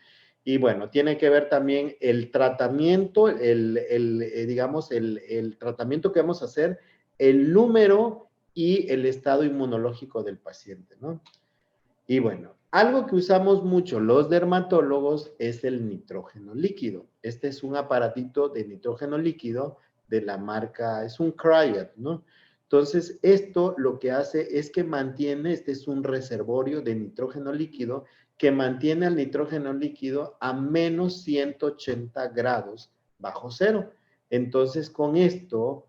Speaker 2: Y bueno, tiene que ver también el tratamiento, digamos, el tratamiento que vamos a hacer, el número y el estado inmunológico del paciente, ¿no? Y bueno, algo que usamos mucho los dermatólogos es el nitrógeno líquido. Este es un aparatito de nitrógeno líquido de la marca, es un Cryat, ¿no? Entonces, esto lo que hace es que mantiene, este es un reservorio de nitrógeno líquido que mantiene al nitrógeno líquido a menos 180 grados bajo cero. Entonces, con esto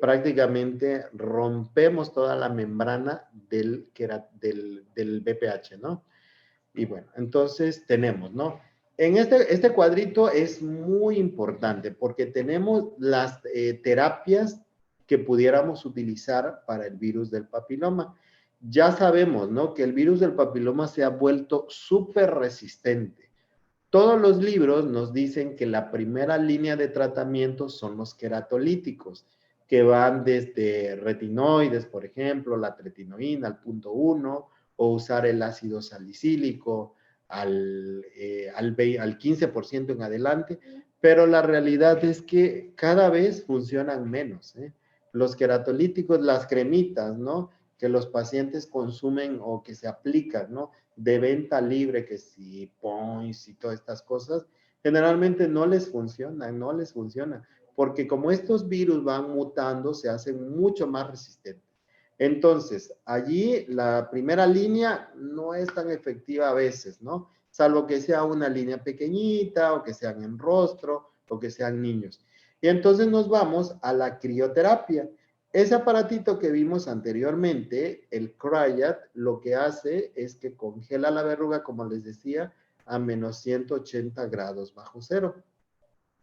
Speaker 2: prácticamente rompemos toda la membrana del BPH, ¿no? Y bueno, entonces tenemos, ¿no? En este cuadrito es muy importante porque tenemos las terapias que pudiéramos utilizar para el virus del papiloma. Ya sabemos, ¿no? Que el virus del papiloma se ha vuelto súper resistente. Todos los libros nos dicen que la primera línea de tratamiento son los queratolíticos, que van desde retinoides, por ejemplo, la tretinoína al punto 1, o usar el ácido salicílico al 15% en adelante, pero la realidad es que cada vez funcionan menos, ¿eh? Los queratolíticos, las cremitas, ¿no? Que los pacientes consumen o que se aplican, ¿no? De venta libre, que si points y todas estas cosas, generalmente no les funciona, porque como estos virus van mutando, se hacen mucho más resistentes. Entonces, allí la primera línea no es tan efectiva a veces, ¿no? Salvo que sea una línea pequeñita o que sean en rostro o que sean niños. Y entonces nos vamos a la crioterapia. Ese aparatito que vimos anteriormente, el Cryat, lo que hace es que congela la verruga, como les decía, a menos 180 grados bajo cero.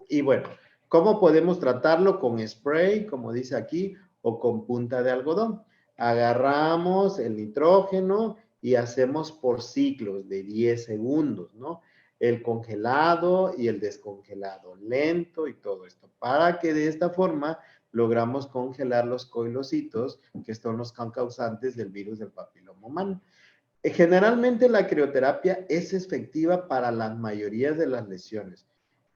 Speaker 2: Y bueno, ¿cómo podemos tratarlo? Con spray, como dice aquí, o con punta de algodón. Agarramos el nitrógeno y hacemos por ciclos de 10 segundos, ¿no? El congelado y el descongelado, lento y todo esto, para que de esta forma logramos congelar los coilocitos, que son los causantes del virus del papiloma humano. Generalmente la crioterapia es efectiva para la mayoría de las lesiones.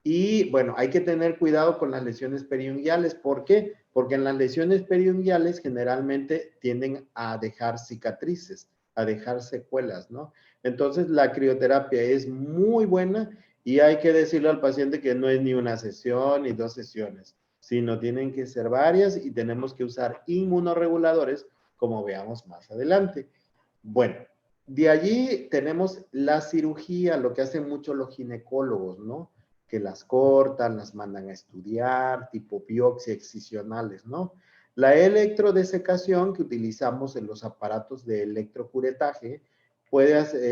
Speaker 2: Y bueno, hay que tener cuidado con las lesiones periunguales. ¿Por qué? Porque en las lesiones periunguales generalmente tienden a dejar cicatrices, a dejar secuelas, ¿no? Entonces la crioterapia es muy buena y hay que decirle al paciente que no es ni una sesión ni dos sesiones, sino tienen que ser varias y tenemos que usar inmunorreguladores, como veamos más adelante. Bueno, de allí tenemos la cirugía, lo que hacen mucho los ginecólogos, ¿no? Que las cortan, las mandan a estudiar, tipo biopsia excisionales, ¿no? La electrodesecación que utilizamos en los aparatos de electrocuretaje,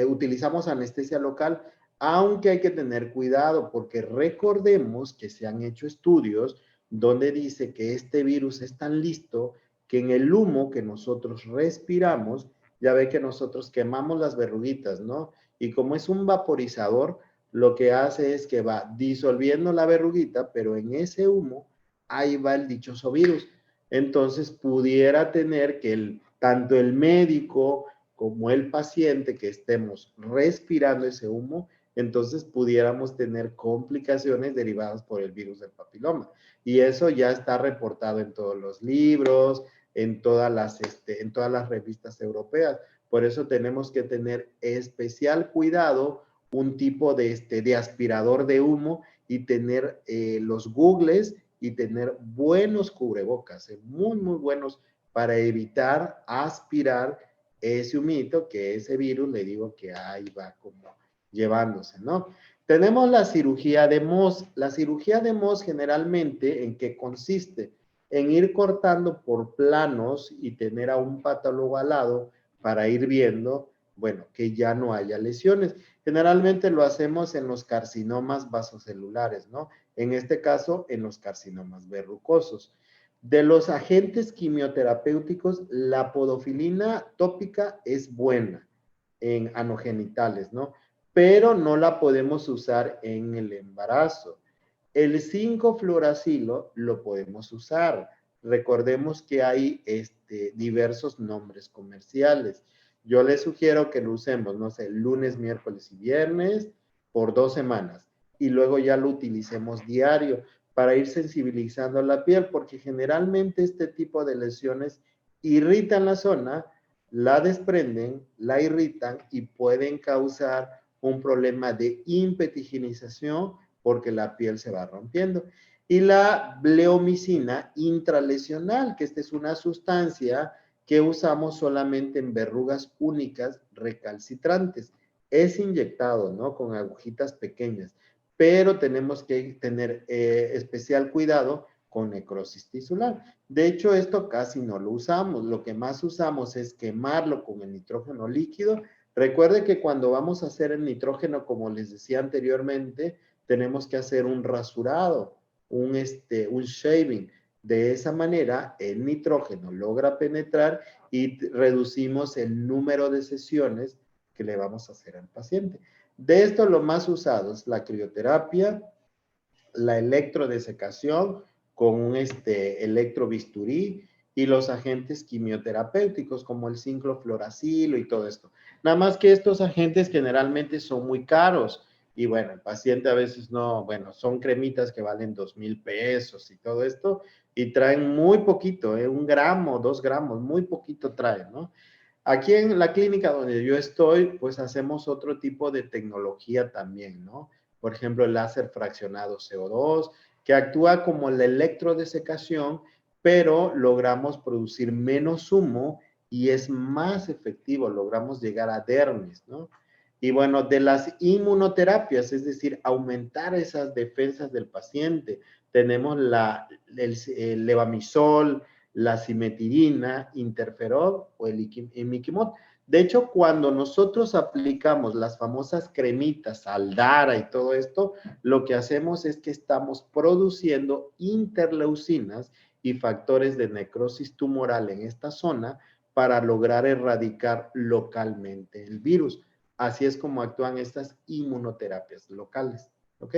Speaker 2: utilizamos anestesia local, aunque hay que tener cuidado porque recordemos que se han hecho estudios donde dice que este virus es tan listo que en el humo que nosotros respiramos, ya ve que nosotros quemamos las verruguitas, ¿no? Y como es un vaporizador, lo que hace es que va disolviendo la verruguita, pero en ese humo, ahí va el dichoso virus. Entonces, pudiera tener que tanto el médico como el paciente que estemos respirando ese humo, entonces pudiéramos tener complicaciones derivadas por el virus del papiloma. Y eso ya está reportado en todos los libros, en todas las revistas europeas. Por eso tenemos que tener especial cuidado, un tipo de aspirador de humo y tener los googles y tener buenos cubrebocas, muy, muy buenos para evitar aspirar ese humito, que ese virus, le digo que ahí va como llevándose, ¿no? Tenemos la cirugía de Mohs. La cirugía de Mohs generalmente, ¿en qué consiste? En ir cortando por planos y tener a un patólogo al lado para ir viendo, bueno, que ya no haya lesiones. Generalmente lo hacemos en los carcinomas vasocelulares, ¿no? En este caso, en los carcinomas verrucosos. De los agentes quimioterapéuticos, la podofilina tópica es buena en anogenitales, ¿no? Pero no la podemos usar en el embarazo. El 5-fluoracilo lo podemos usar. Recordemos que hay diversos nombres comerciales. Yo les sugiero que lo usemos, no sé, lunes, miércoles y viernes por 2 semanas y luego ya lo utilicemos diario para ir sensibilizando la piel, porque generalmente este tipo de lesiones irritan la zona, la desprenden, la irritan y pueden causar un problema de impetigenización porque la piel se va rompiendo. Y la bleomicina intralesional, que esta es una sustancia que usamos solamente en verrugas únicas recalcitrantes. Es inyectado, ¿no? Con agujitas pequeñas, pero tenemos que tener especial cuidado con necrosis tisular. De hecho, esto casi no lo usamos. Lo que más usamos es quemarlo con el nitrógeno líquido. Recuerde que cuando vamos a hacer el nitrógeno, como les decía anteriormente, tenemos que hacer un rasurado, un shaving. De esa manera, el nitrógeno logra penetrar y reducimos el número de sesiones que le vamos a hacer al paciente. De esto, lo más usado es la crioterapia, la electrodesecación con un electrobisturí y los agentes quimioterapéuticos como el 5-fluoracilo y todo esto. Nada más que estos agentes generalmente son muy caros y bueno, el paciente a veces no, bueno, son cremitas que valen 2,000 pesos y todo esto y traen muy poquito, 1 gramo, 2 gramos, muy poquito traen, ¿no? Aquí en la clínica donde yo estoy, pues hacemos otro tipo de tecnología también, ¿no? Por ejemplo, el láser fraccionado CO2, que actúa como la electrodesecación, pero logramos producir menos humo y es más efectivo, logramos llegar a dermis, ¿no? Y bueno, de las inmunoterapias, es decir, aumentar esas defensas del paciente, tenemos el levamisol, la cimetirina, interferón o el imiquimod. De hecho, cuando nosotros aplicamos las famosas cremitas, Aldara y todo esto, lo que hacemos es que estamos produciendo interleucinas y factores de necrosis tumoral en esta zona para lograr erradicar localmente el virus. Así es como actúan estas inmunoterapias locales, ¿ok?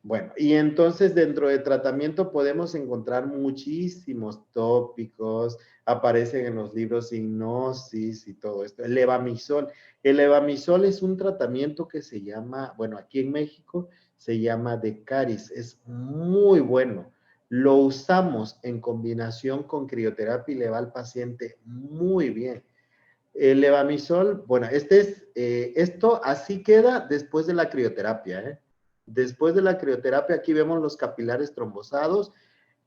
Speaker 2: Bueno, y entonces dentro de tratamiento podemos encontrar muchísimos tópicos, aparecen en los libros hipnosis y todo esto. El levamisol. El levamisol es un tratamiento que se llama, bueno, aquí en México se llama Decaris, es muy bueno. Lo usamos en combinación con crioterapia y le va al paciente muy bien. El levamisol, bueno, esto así queda después de la crioterapia, ¿eh? Después de la crioterapia, aquí vemos los capilares trombosados.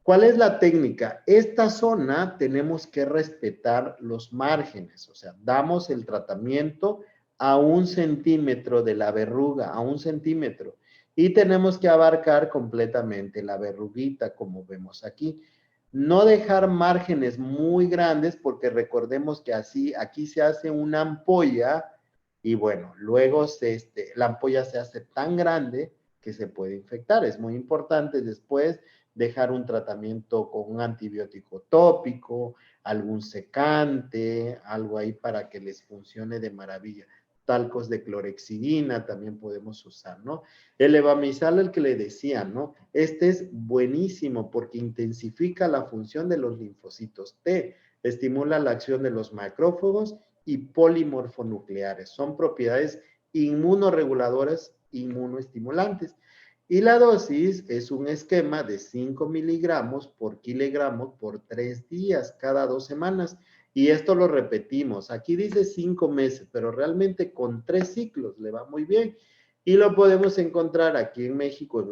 Speaker 2: ¿Cuál es la técnica? Esta zona tenemos que respetar los márgenes, o sea, damos el tratamiento a 1 centímetro de la verruga, a 1 centímetro, y tenemos que abarcar completamente la verruguita, como vemos aquí. No dejar márgenes muy grandes porque recordemos que así aquí se hace una ampolla y bueno, luego la ampolla se hace tan grande que se puede infectar. Es muy importante después dejar un tratamiento con un antibiótico tópico, algún secante, algo ahí para que les funcione de maravilla. Talcos de clorexidina también podemos usar, ¿no? El levamisal, el que le decía, ¿no? Este es buenísimo porque intensifica la función de los linfocitos T, estimula la acción de los macrófagos y polimorfonucleares. Son propiedades inmunoreguladoras, inmunoestimulantes. Y la dosis es un esquema de 5 miligramos por kilogramo por 3 días, cada 2 semanas. Y esto lo repetimos. Aquí dice 5 meses, pero realmente con 3 ciclos le va muy bien. Y lo podemos encontrar aquí en México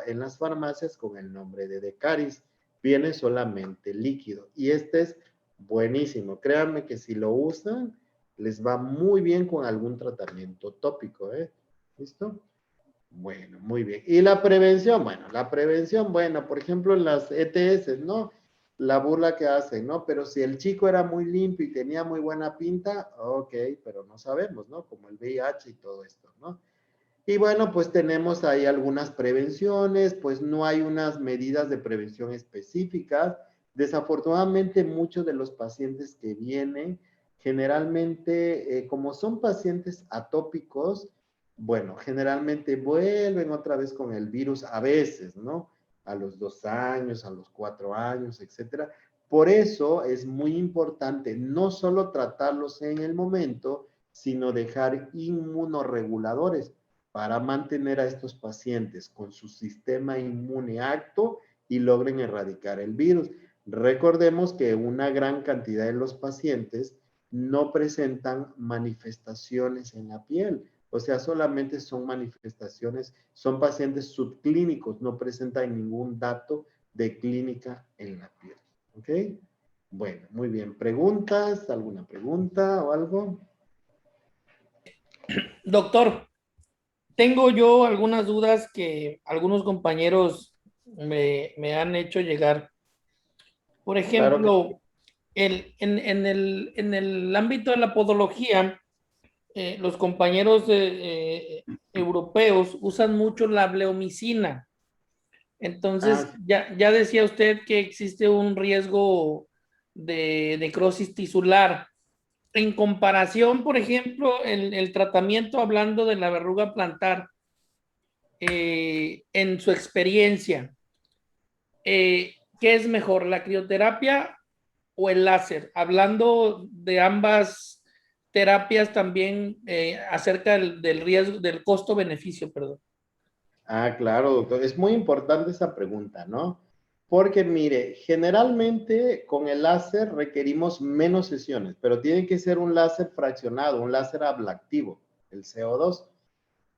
Speaker 2: en las farmacias con el nombre de Decaris. Viene solamente líquido. Y este es buenísimo. Créanme que si lo usan, les va muy bien con algún tratamiento tópico, ¿eh? ¿Listo? Bueno, muy bien. Y la prevención, bueno, por ejemplo, en las ETS, ¿no? la burla que hacen, ¿no? Pero si el chico era muy limpio y tenía muy buena pinta, ok, pero no sabemos, ¿no? Como el VIH y todo esto, ¿no? Y bueno, pues tenemos ahí algunas prevenciones, pues no hay unas medidas de prevención específicas. Desafortunadamente, muchos de los pacientes que vienen, generalmente, como son pacientes atópicos, bueno, generalmente vuelven otra vez con el virus a veces, ¿no? A los 2 años, a los 4 años, etcétera. Por eso es muy importante no solo tratarlos en el momento, sino dejar inmunorreguladores para mantener a estos pacientes con su sistema inmune acto y logren erradicar el virus. Recordemos que una gran cantidad de los pacientes no presentan manifestaciones en la piel, o sea, solamente son manifestaciones, son pacientes subclínicos, no presentan ningún dato de clínica en la piel. ¿Ok? Bueno, muy bien. ¿Preguntas? ¿Alguna pregunta o algo?
Speaker 1: Doctor, tengo yo algunas dudas que algunos compañeros me han hecho llegar. Por
Speaker 2: Claro que
Speaker 1: ejemplo, en el ámbito de la podología, los compañeros europeos usan mucho la bleomicina. Entonces,
Speaker 2: sí.
Speaker 1: ya decía usted que existe un riesgo de necrosis tisular. En comparación, por ejemplo, el tratamiento hablando de la verruga plantar, en su experiencia, ¿qué es mejor, la crioterapia o el láser? Hablando de ambas terapias también acerca del riesgo, del costo-beneficio, perdón.
Speaker 2: Claro, doctor. Es muy importante esa pregunta, ¿no? Porque mire, generalmente con el láser requerimos menos sesiones, pero tiene que ser un láser fraccionado, un láser ablativo, el CO2.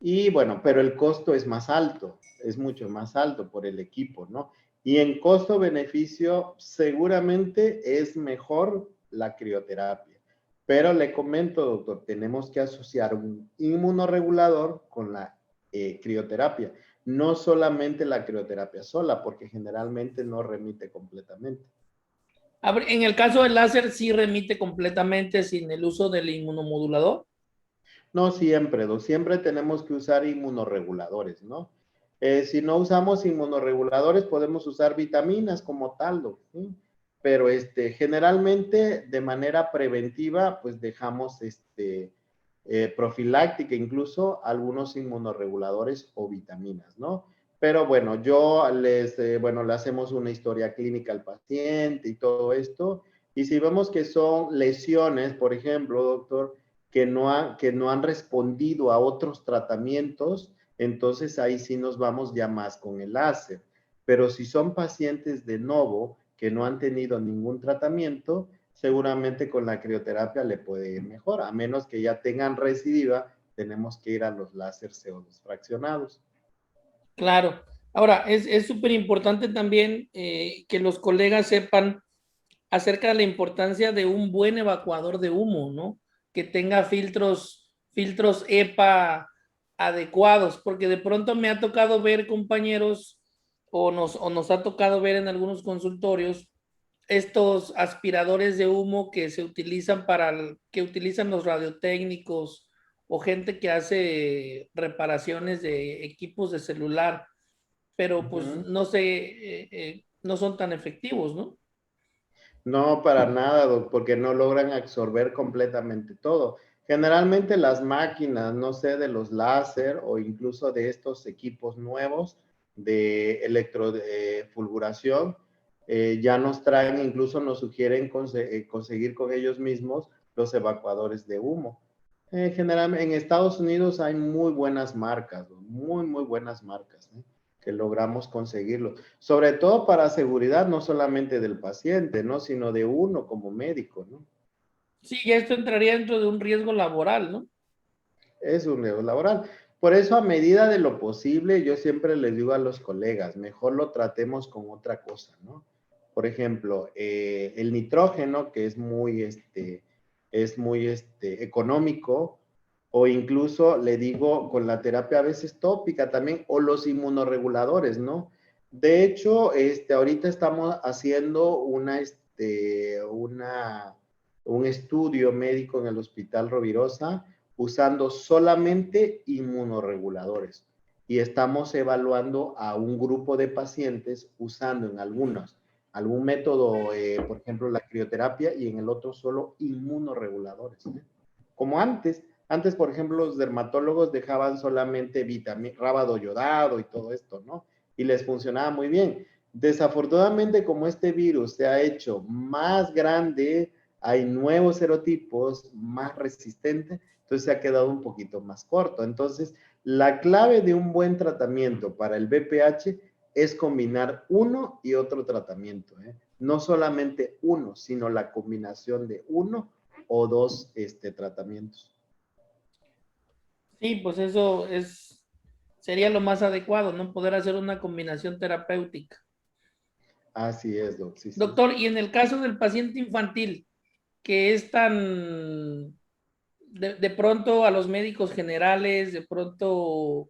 Speaker 2: Y bueno, pero el costo es más alto, es mucho más alto por el equipo, ¿no? Y en costo-beneficio seguramente es mejor la crioterapia. Pero le comento, doctor, tenemos que asociar un inmunoregulador con la crioterapia, no solamente la crioterapia sola, porque generalmente no remite completamente.
Speaker 1: En el caso del láser, sí remite completamente sin el uso del inmunomodulador.
Speaker 2: No siempre, siempre tenemos que usar inmunorreguladores, ¿no? Si no usamos inmunorreguladores, podemos usar vitaminas como tal, ¿sí? Pero generalmente de manera preventiva, pues dejamos profiláctica incluso algunos inmunorreguladores o vitaminas, ¿no? Pero bueno, bueno, le hacemos una historia clínica al paciente y todo esto. Y si vemos que son lesiones, por ejemplo, doctor, que no han respondido a otros tratamientos, entonces ahí sí nos vamos ya más con el láser. Pero si son pacientes de novo que no han tenido ningún tratamiento, seguramente con la crioterapia le puede ir mejor, a menos que ya tengan recidiva, tenemos que ir a los láser CO2 fraccionados.
Speaker 1: Claro. Ahora, es súper importante también que los colegas sepan acerca de la importancia de un buen evacuador de humo, ¿no? Que tenga filtros EPA adecuados, porque de pronto me ha tocado ver compañeros o nos ha tocado ver en algunos consultorios estos aspiradores de humo que se utilizan que utilizan los radiotécnicos o gente que hace reparaciones de equipos de celular, pero pues
Speaker 2: Ujú.
Speaker 1: no sé, no son tan efectivos, ¿no?
Speaker 2: No, para nada, doc, porque no logran absorber completamente todo. Generalmente las máquinas, no sé, de los láser o incluso de estos equipos nuevos de electrofulguración, ya nos traen, incluso nos sugieren conseguir con ellos mismos los evacuadores de humo. Generalmente en Estados Unidos hay muy buenas marcas, muy, muy buenas marcas, ¿eh? Que logramos conseguirlo. Sobre todo para seguridad, no solamente del paciente, ¿no? Sino de uno como médico, ¿no?
Speaker 1: Sí, esto entraría dentro de un riesgo laboral, ¿no?
Speaker 2: Es un riesgo laboral. Por eso, a medida de lo posible, yo siempre les digo a los colegas, mejor lo tratemos con otra cosa, ¿no? Por ejemplo, el nitrógeno, que es muy económico, o incluso le digo con la terapia a veces tópica también, o los inmunorreguladores, ¿no? De hecho, ahorita estamos haciendo un estudio médico en el Hospital Rovirosa usando solamente inmunorreguladores. Y estamos evaluando a un grupo de pacientes usando en algún método, por ejemplo, la crioterapia, y en el otro solo inmunorreguladores, ¿eh? Como antes, por ejemplo, los dermatólogos dejaban solamente rábado yodado y todo esto, ¿no? Y les funcionaba muy bien. Desafortunadamente, como este virus se ha hecho más grande, hay nuevos serotipos más resistentes, entonces se ha quedado un poquito más corto. Entonces, la clave de un buen tratamiento para el BPH es combinar uno y otro tratamiento, ¿eh? No solamente uno, sino la combinación de uno o dos tratamientos.
Speaker 1: Sí, pues sería lo más adecuado, ¿no? Poder hacer una combinación terapéutica.
Speaker 2: Así es, Doc, sí, sí.
Speaker 1: Doctor, y en el caso del paciente infantil, que es tan, de pronto a los médicos generales, de pronto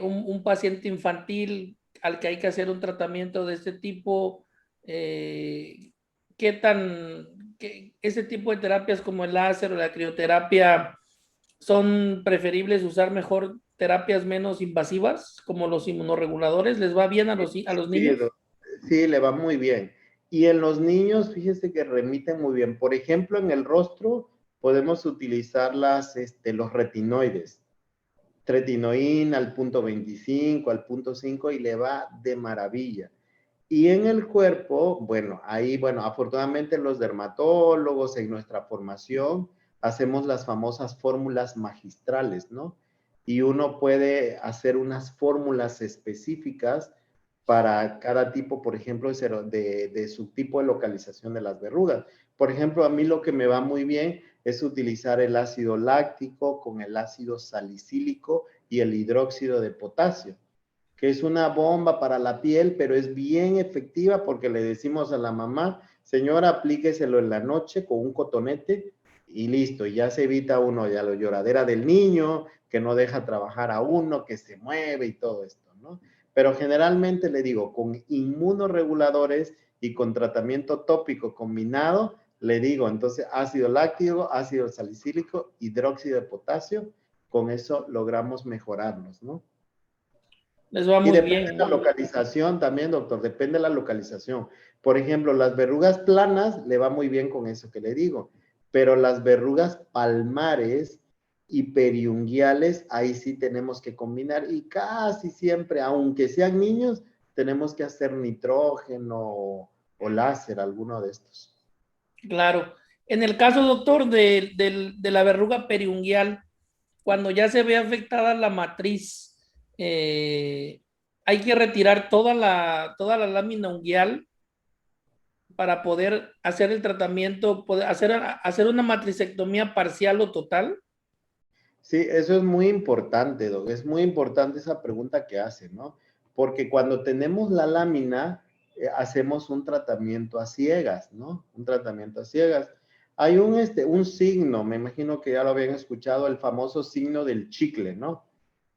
Speaker 1: un paciente infantil al que hay que hacer un tratamiento de este tipo, eh, ¿qué tan, ese tipo de terapias como el láser o la crioterapia son preferibles usar mejor terapias menos invasivas, como los inmunorreguladores? ¿Les va bien a los
Speaker 2: Sí,
Speaker 1: niños?
Speaker 2: sí, le va muy bien. Y en los niños, fíjese que remiten muy bien. Por ejemplo, en el rostro podemos utilizar los retinoides. Tretinoín al punto 25, al punto 5, y le va de maravilla. Y en el cuerpo, bueno, ahí, bueno, afortunadamente los dermatólogos en nuestra formación hacemos las famosas fórmulas magistrales, ¿no? Y uno puede hacer unas fórmulas específicas para cada tipo, por ejemplo, de subtipo de localización de las verrugas. Por ejemplo, a mí lo que me va muy bien es utilizar el ácido láctico con el ácido salicílico y el hidróxido de potasio, que es una bomba para la piel, pero es bien efectiva porque le decimos a la mamá, señora, aplíqueselo en la noche con un cotonete y listo, ya se evita uno ya la lloradera del niño, que no deja trabajar a uno, que se mueve y todo esto, ¿no? Pero generalmente le digo, con inmunoreguladores y con tratamiento tópico combinado, le digo, entonces ácido láctico, ácido salicílico, hidróxido de potasio, con eso logramos mejorarnos, ¿no?
Speaker 1: Les va
Speaker 2: Y
Speaker 1: muy
Speaker 2: depende de
Speaker 1: bien,
Speaker 2: la
Speaker 1: ¿no?
Speaker 2: localización también, doctor, depende de la localización. Por ejemplo, las verrugas planas le va muy bien con eso que le digo, pero las verrugas palmares y periunguiales, ahí sí tenemos que combinar y casi siempre, aunque sean niños, tenemos que hacer nitrógeno o láser, alguno de estos.
Speaker 1: Claro. En el caso, doctor, de la verruga periunguial, cuando ya se ve afectada la matriz, hay que retirar toda la lámina unguial para poder hacer el tratamiento, poder hacer una matricectomía parcial o total.
Speaker 2: Sí, eso es muy importante, Doc. Es muy importante esa pregunta que hace, ¿no? Porque cuando tenemos la lámina, hacemos un tratamiento a ciegas, ¿no? Un tratamiento a ciegas. Hay un signo, me imagino que ya lo habían escuchado, el famoso signo del chicle, ¿no?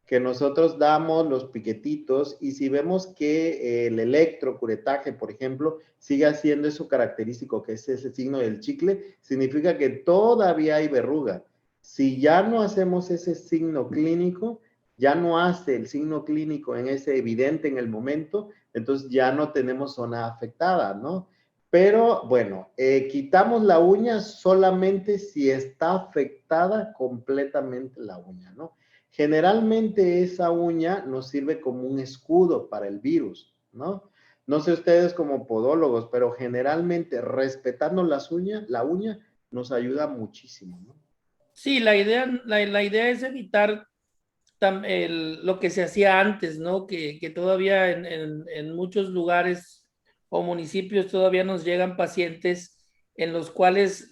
Speaker 2: Que nosotros damos los piquetitos y si vemos que el electrocuretaje, por ejemplo, sigue haciendo eso característico, que es ese signo del chicle, significa que todavía hay verruga. Si ya no hacemos ese signo clínico, ya no hace el signo clínico en ese evidente en el momento, entonces ya no tenemos zona afectada, ¿no? Pero bueno, quitamos la uña solamente si está afectada completamente la uña, ¿no? Generalmente esa uña nos sirve como un escudo para el virus, ¿no? No sé ustedes como podólogos, pero generalmente respetando la uña nos ayuda muchísimo, ¿no?
Speaker 1: Sí, la idea es evitar lo que se hacía antes, ¿no? Que todavía en muchos lugares o municipios todavía nos llegan pacientes en los cuales,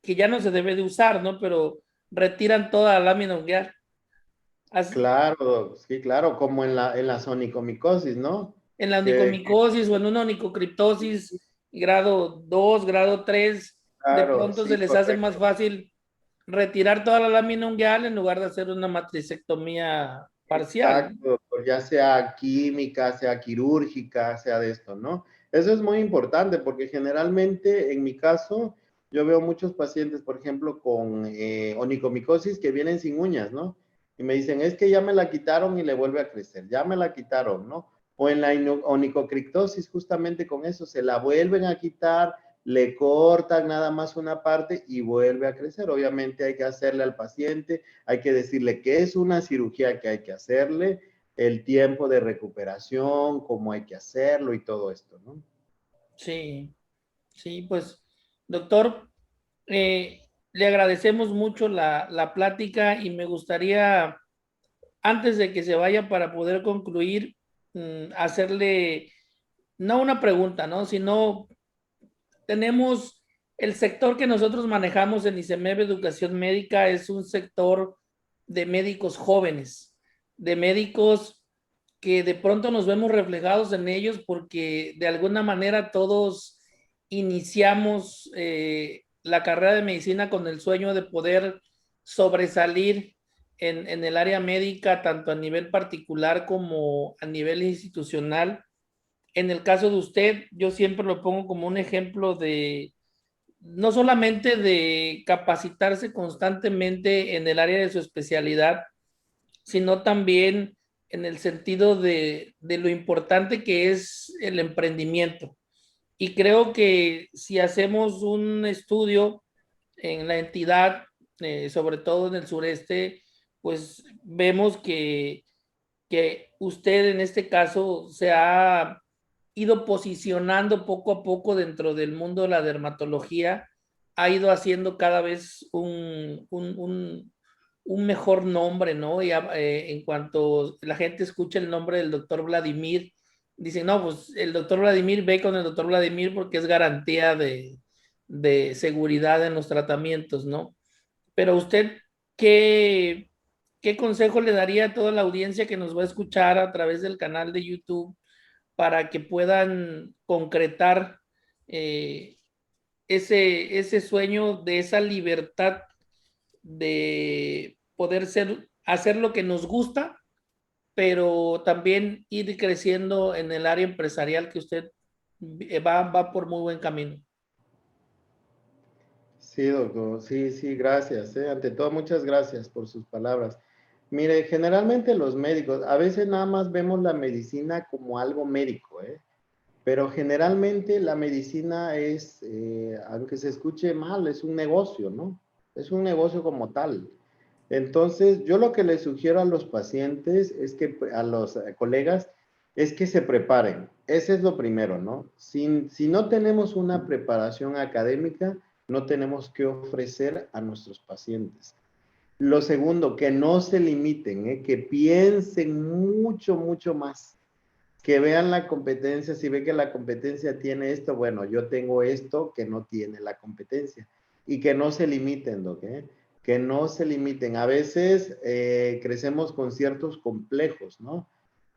Speaker 1: que ya no se debe de usar, ¿no? Pero retiran toda la lámina unguial.
Speaker 2: Claro, sí, claro, como en la sonicomicosis, ¿no?
Speaker 1: En la
Speaker 2: Que,
Speaker 1: onicomicosis o en una onicocriptosis grado 2, grado 3, de
Speaker 2: claro,
Speaker 1: pronto se
Speaker 2: sí,
Speaker 1: les hace más
Speaker 2: correcto.
Speaker 1: fácil retirar toda la lámina unguial en lugar de hacer una matricectomía parcial, ¿no?
Speaker 2: Exacto. ya sea química, sea quirúrgica, sea de esto, ¿no? Eso es muy importante porque generalmente, en mi caso, yo veo muchos pacientes, por ejemplo, con onicomicosis que vienen sin uñas, ¿no? Y me dicen, es que ya me la quitaron y le vuelve a crecer, ya me la quitaron, ¿no? O en la onicocriptosis, justamente con eso, se la vuelven a quitar, le cortan nada más una parte y vuelve a crecer. Obviamente hay que hacerle al paciente, hay que decirle que es una cirugía que hay que hacerle, el tiempo de recuperación, cómo hay que hacerlo y todo esto, ¿no?
Speaker 1: Sí, sí, pues, doctor, le agradecemos mucho la plática y me gustaría, antes de que se vaya para poder concluir, hacerle, no una pregunta, ¿no? Sino tenemos el sector que nosotros manejamos en ICEMEB Educación Médica es un sector de médicos jóvenes, de médicos que de pronto nos vemos reflejados en ellos porque de alguna manera todos iniciamos la carrera de medicina con el sueño de poder sobresalir en el área médica, tanto a nivel particular como a nivel institucional. En el caso de usted, yo siempre lo pongo como un ejemplo de no solamente de capacitarse constantemente en el área de su especialidad, sino también en el sentido de lo importante que es el emprendimiento. Y creo que si hacemos un estudio en la entidad, sobre todo en el sureste, pues vemos que usted en este caso se ha ido posicionando poco a poco dentro del mundo de la dermatología, ha ido haciendo cada vez un mejor nombre, ¿no? Y en cuanto la gente escucha el nombre del doctor Vladimir, dicen, no, pues el doctor Vladimir ve con el doctor Vladimir porque es garantía de seguridad en los tratamientos, ¿no? Pero usted, ¿qué, ¿qué consejo le daría a toda la audiencia que nos va a escuchar a través del canal de YouTube para que puedan concretar eh, ese sueño de esa libertad de poder hacer lo que nos gusta, pero también ir creciendo en el área empresarial que usted va por muy buen camino?
Speaker 2: Sí, doctor, sí, sí, gracias. Ante todo, muchas gracias por sus palabras. Mire, generalmente los médicos, a veces nada más vemos la medicina como algo médico, ¿eh? Pero generalmente la medicina es, aunque se escuche mal, es un negocio, ¿no? Es un negocio como tal. Entonces, yo lo que les sugiero a los pacientes es que, a los colegas, es que se preparen. Ese es lo primero, ¿no? Si no tenemos una preparación académica, no tenemos que ofrecer a nuestros pacientes. Lo segundo, que no se limiten, que piensen mucho, mucho más, que vean la competencia, si ve que la competencia tiene esto, bueno, yo tengo esto que no tiene la competencia, y que no se limiten, Doc, que no se limiten. A veces crecemos con ciertos complejos, ¿no?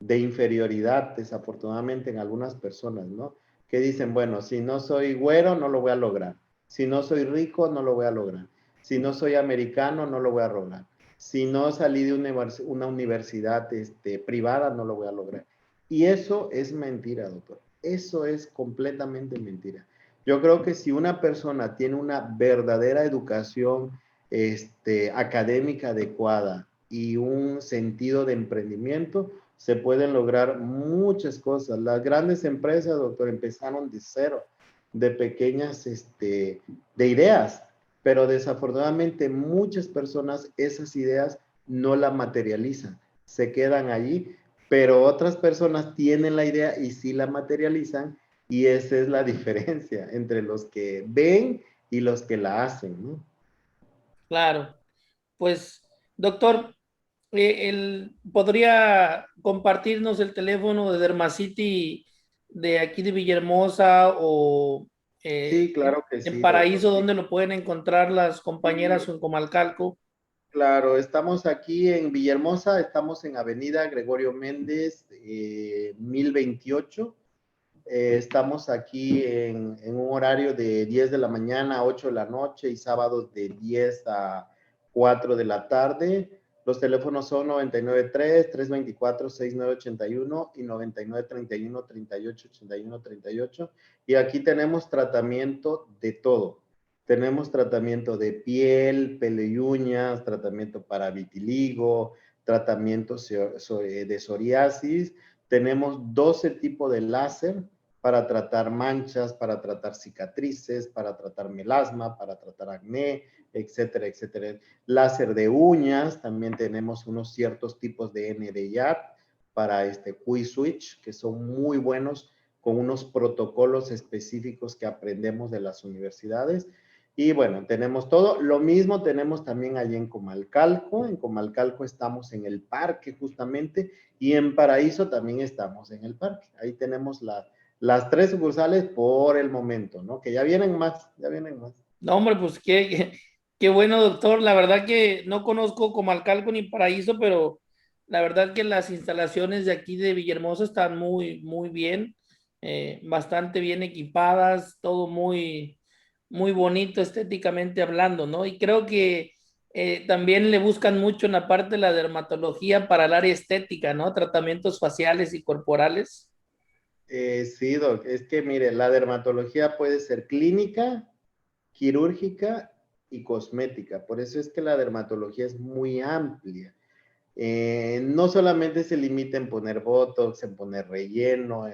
Speaker 2: De inferioridad, desafortunadamente en algunas personas, ¿no? Que dicen, bueno, si no soy güero, no lo voy a lograr. Si no soy rico, no lo voy a lograr. Si no soy americano, no lo voy a lograr. Si no salí de una universidad privada, no lo voy a lograr. Y eso es mentira, doctor. Eso es completamente mentira. Yo creo que si una persona tiene una verdadera educación académica adecuada y un sentido de emprendimiento, se pueden lograr muchas cosas. Las grandes empresas, doctor, empezaron de cero, de pequeñas de ideas, pero desafortunadamente muchas personas esas ideas no las materializan, se quedan allí, pero otras personas tienen la idea y sí la materializan, y esa es la diferencia entre los que ven y los que la hacen, ¿no?
Speaker 1: Claro. Pues, doctor, ¿podría compartirnos el teléfono de Dermacity de aquí de Villahermosa o
Speaker 2: Sí, claro que
Speaker 1: en
Speaker 2: sí, doctor.
Speaker 1: Paraíso,
Speaker 2: Sí,
Speaker 1: donde lo pueden encontrar las compañeras
Speaker 2: sí,
Speaker 1: en Comalcalco?
Speaker 2: claro, estamos aquí en Villahermosa, estamos en Avenida Gregorio Méndez, 1028. Estamos aquí en un horario de 10 de la mañana a 8 de la noche y sábados de 10 a 4 de la tarde. Los teléfonos son 993-324-6981 y 9931-3881-38. Y aquí tenemos tratamiento de todo. Tenemos tratamiento de piel, pelo y uñas, tratamiento para vitiligo, tratamiento de psoriasis. Tenemos 12 tipos de láser para tratar manchas, para tratar cicatrices, para tratar melasma, para tratar acné, etcétera, etcétera. Láser de uñas, también tenemos unos ciertos tipos de Nd:YAG para Q-Switch, que son muy buenos con unos protocolos específicos que aprendemos de las universidades. Y bueno, tenemos todo. Lo mismo tenemos también allí en Comalcalco. En Comalcalco estamos en el parque justamente y en Paraíso también estamos en el parque. Ahí tenemos las 3 sucursales por el momento, ¿no? Que ya vienen más, ya vienen más.
Speaker 1: No, hombre, pues qué bueno, doctor. La verdad que no conozco Comalcalco ni Paraíso, pero la verdad que las instalaciones de aquí de Villahermosa están muy bien, bastante bien equipadas, todo muy bonito estéticamente hablando, ¿no? Y creo que también le buscan mucho en la parte de la dermatología para el área estética, ¿no? Tratamientos faciales y corporales.
Speaker 2: Sí, Doc, es que mire, la dermatología puede ser clínica, quirúrgica y cosmética. Por eso es que la dermatología es muy amplia. No solamente se limita en poner botox, en poner relleno.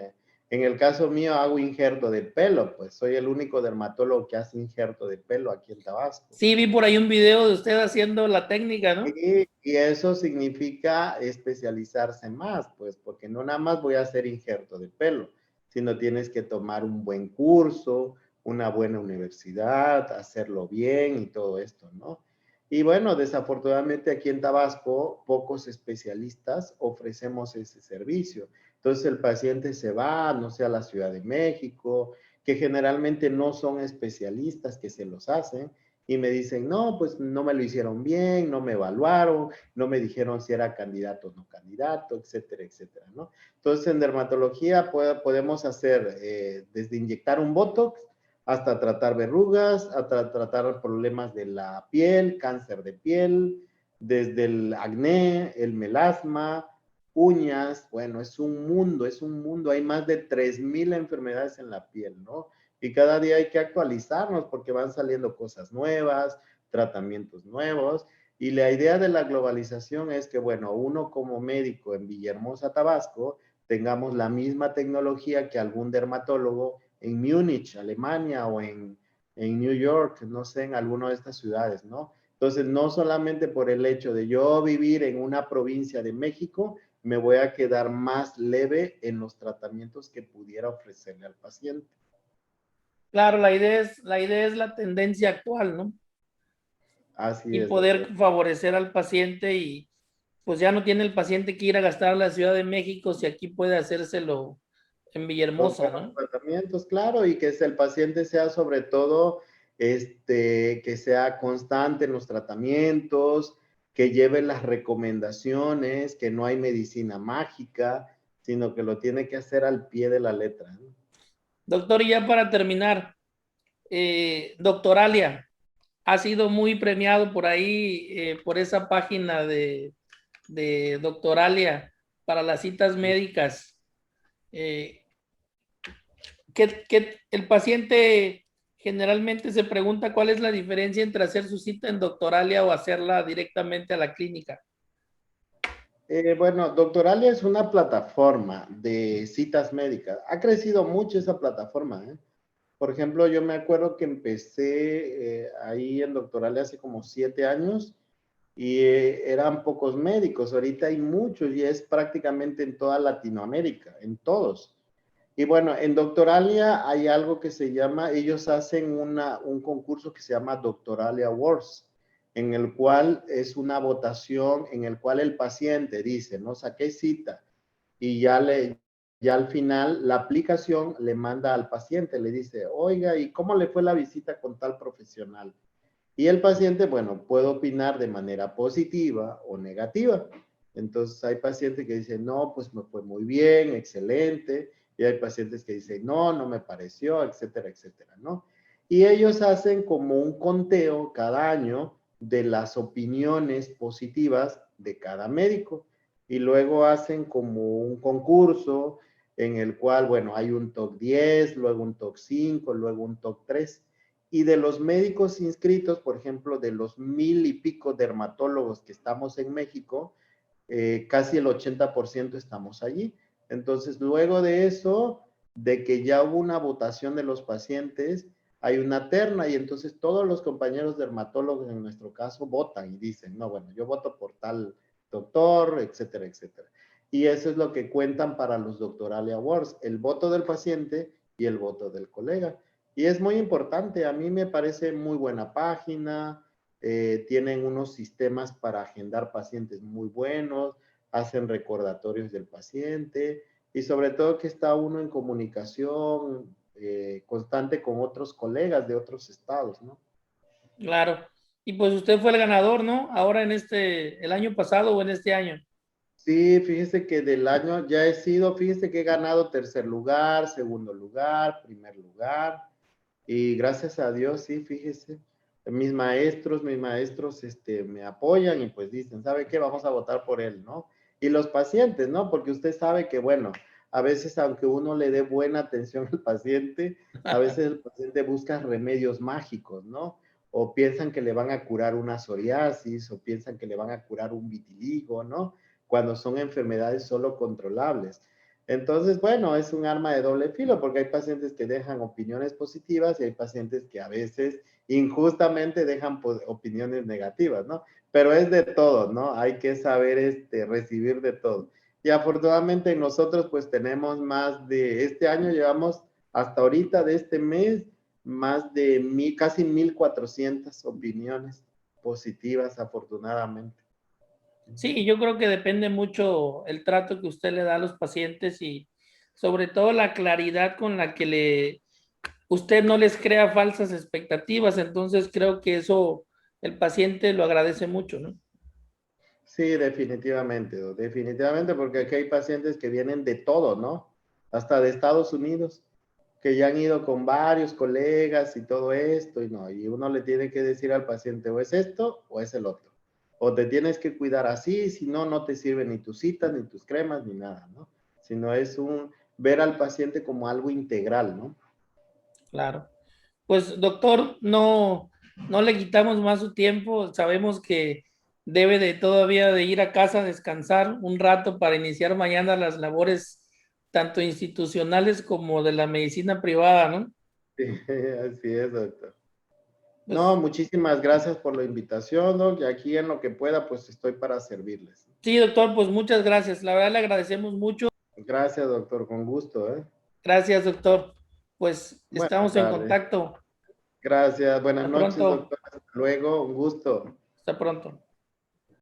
Speaker 2: En el caso mío hago injerto de pelo, pues soy el único dermatólogo que hace injerto de pelo aquí en Tabasco.
Speaker 1: Sí, vi por ahí un video de usted haciendo la técnica, ¿no?
Speaker 2: Y eso significa especializarse más, pues, porque no nada más voy a hacer injerto de pelo, sino tienes que tomar un buen curso, una buena universidad, hacerlo bien y todo esto, ¿no? Y bueno, desafortunadamente aquí en Tabasco, pocos especialistas ofrecemos ese servicio. Entonces el paciente se va, no sé, a la Ciudad de México, que generalmente no son especialistas que se los hacen, y me dicen, no, pues no me lo hicieron bien, no me evaluaron, no me dijeron si era candidato o no candidato, etcétera, etcétera, ¿no? Entonces, en dermatología podemos hacer desde inyectar un Botox hasta tratar verrugas, hasta tratar problemas de la piel, cáncer de piel, desde el acné, el melasma, uñas, bueno, es un mundo, hay más de 3,000 enfermedades en la piel, ¿no? Y cada día hay que actualizarnos porque van saliendo cosas nuevas, tratamientos nuevos. Y la idea de la globalización es que, bueno, uno como médico en Villahermosa, Tabasco, tengamos la misma tecnología que algún dermatólogo en Múnich, Alemania, o en New York, no sé, en alguna de estas ciudades, ¿no? Entonces, no solamente por el hecho de yo vivir en una provincia de México, me voy a quedar más leve en los tratamientos que pudiera ofrecerle al paciente.
Speaker 1: Claro, la idea es la tendencia actual, ¿no?
Speaker 2: Así
Speaker 1: Y
Speaker 2: es, doctor.
Speaker 1: poder favorecer al paciente y pues ya no tiene el paciente que ir a gastar a la Ciudad de México si aquí puede hacérselo en
Speaker 2: Los
Speaker 1: Villahermosa,
Speaker 2: buenos
Speaker 1: ¿no?
Speaker 2: tratamientos, claro, y que el paciente sea sobre todo, que sea constante en los tratamientos, que lleve las recomendaciones, que no hay medicina mágica, sino que lo tiene que hacer al pie de la letra, ¿no?
Speaker 1: Doctor, y ya para terminar, Doctoralia, ha sido muy premiado por ahí, por esa página de Doctoralia para las citas médicas. Eh, que el paciente generalmente se pregunta cuál es la diferencia entre hacer su cita en Doctoralia o hacerla directamente a la clínica.
Speaker 2: Bueno, Doctoralia es una plataforma de citas médicas. Ha crecido mucho esa plataforma, ¿eh? Por ejemplo, yo me acuerdo que empecé ahí en Doctoralia hace como 7 años y eran pocos médicos. Ahorita hay muchos y es prácticamente en toda Latinoamérica, en todos. Y bueno, en Doctoralia hay algo que se llama, ellos hacen un concurso que se llama Doctoralia Awards, en el cual es una votación en el cual el paciente dice, no saqué cita, y ya al final la aplicación le manda al paciente, le dice, oiga, ¿y cómo le fue la visita con tal profesional? Y el paciente, bueno, puede opinar de manera positiva o negativa. Entonces hay pacientes que dicen, no, pues me fue muy bien, excelente. Y hay pacientes que dicen, no, no me pareció, etcétera, etcétera, ¿no? Y ellos hacen como un conteo cada año de las opiniones positivas de cada médico. Y luego hacen como un concurso en el cual, bueno, hay un top 10, luego un top 5, luego un top 3. Y de los médicos inscritos, por ejemplo, de los 1000 y pico dermatólogos que estamos en México, casi el 80% estamos allí. Entonces, luego de eso, de que ya hubo una votación de los pacientes, hay una terna y entonces todos los compañeros dermatólogos en nuestro caso votan y dicen, no, bueno, yo voto por tal doctor, etcétera, etcétera. Y eso es lo que cuentan para los Doctorale Awards, el voto del paciente y el voto del colega. Y es muy importante, a mí me parece muy buena página, tienen unos sistemas para agendar pacientes muy buenos, hacen recordatorios del paciente y sobre todo que está uno en comunicación constante con otros colegas de otros estados, ¿no?
Speaker 1: Claro. Y pues usted fue el ganador, ¿no? Ahora en el año pasado o en este año.
Speaker 2: Sí, fíjese que del año ya he sido, fíjese que he ganado tercer lugar, segundo lugar, primer lugar, y gracias a Dios, sí, fíjese, mis maestros, me apoyan y pues dicen, ¿sabe qué? Vamos a votar por él, ¿no? Y los pacientes, ¿no? Porque usted sabe que, bueno, a veces aunque uno le dé buena atención al paciente, a veces el paciente busca remedios mágicos, ¿no? O piensan que le van a curar una psoriasis, o piensan que le van a curar un vitiligo, ¿no? Cuando son enfermedades solo controlables. Entonces, bueno, es un arma de doble filo porque hay pacientes que dejan opiniones positivas y hay pacientes que a veces injustamente dejan opiniones negativas, ¿no? Pero es de todo, ¿no? Hay que saber recibir de todo. Y afortunadamente nosotros pues tenemos más de, este año llevamos hasta ahorita de este mes, más de casi 1400 opiniones positivas, afortunadamente.
Speaker 1: Sí, yo creo que depende mucho el trato que usted le da a los pacientes y sobre todo la claridad con la que usted no les crea falsas expectativas. Entonces creo que eso el paciente lo agradece mucho, ¿no?
Speaker 2: Sí, definitivamente, definitivamente, porque aquí hay pacientes que vienen de todo, ¿no? Hasta de Estados Unidos, que ya han ido con varios colegas y todo esto, y no, y uno le tiene que decir al paciente, o es esto o es el otro. O te tienes que cuidar así, si no, no te sirven ni tus citas, ni tus cremas, ni nada, ¿no? Sino es ver al paciente como algo integral, ¿no?
Speaker 1: Claro. Pues doctor, no le quitamos más su tiempo. Sabemos que debe de todavía de ir a casa a descansar un rato para iniciar mañana las labores tanto institucionales como de la medicina privada, ¿no?
Speaker 2: Sí, así es, doctor. No,
Speaker 1: Pues
Speaker 2: muchísimas gracias por la invitación, Doc, y aquí en lo que pueda, pues estoy para servirles.
Speaker 1: sí, doctor, pues muchas gracias. La verdad le agradecemos mucho.
Speaker 2: Gracias, doctor, con gusto, ¿eh?
Speaker 1: Gracias, doctor. Pues
Speaker 2: Buenas
Speaker 1: estamos en
Speaker 2: tardes.
Speaker 1: contacto.
Speaker 2: Gracias, buenas
Speaker 1: Hasta
Speaker 2: noches,
Speaker 1: pronto.
Speaker 2: doctor. Hasta luego, un gusto.
Speaker 1: Hasta pronto.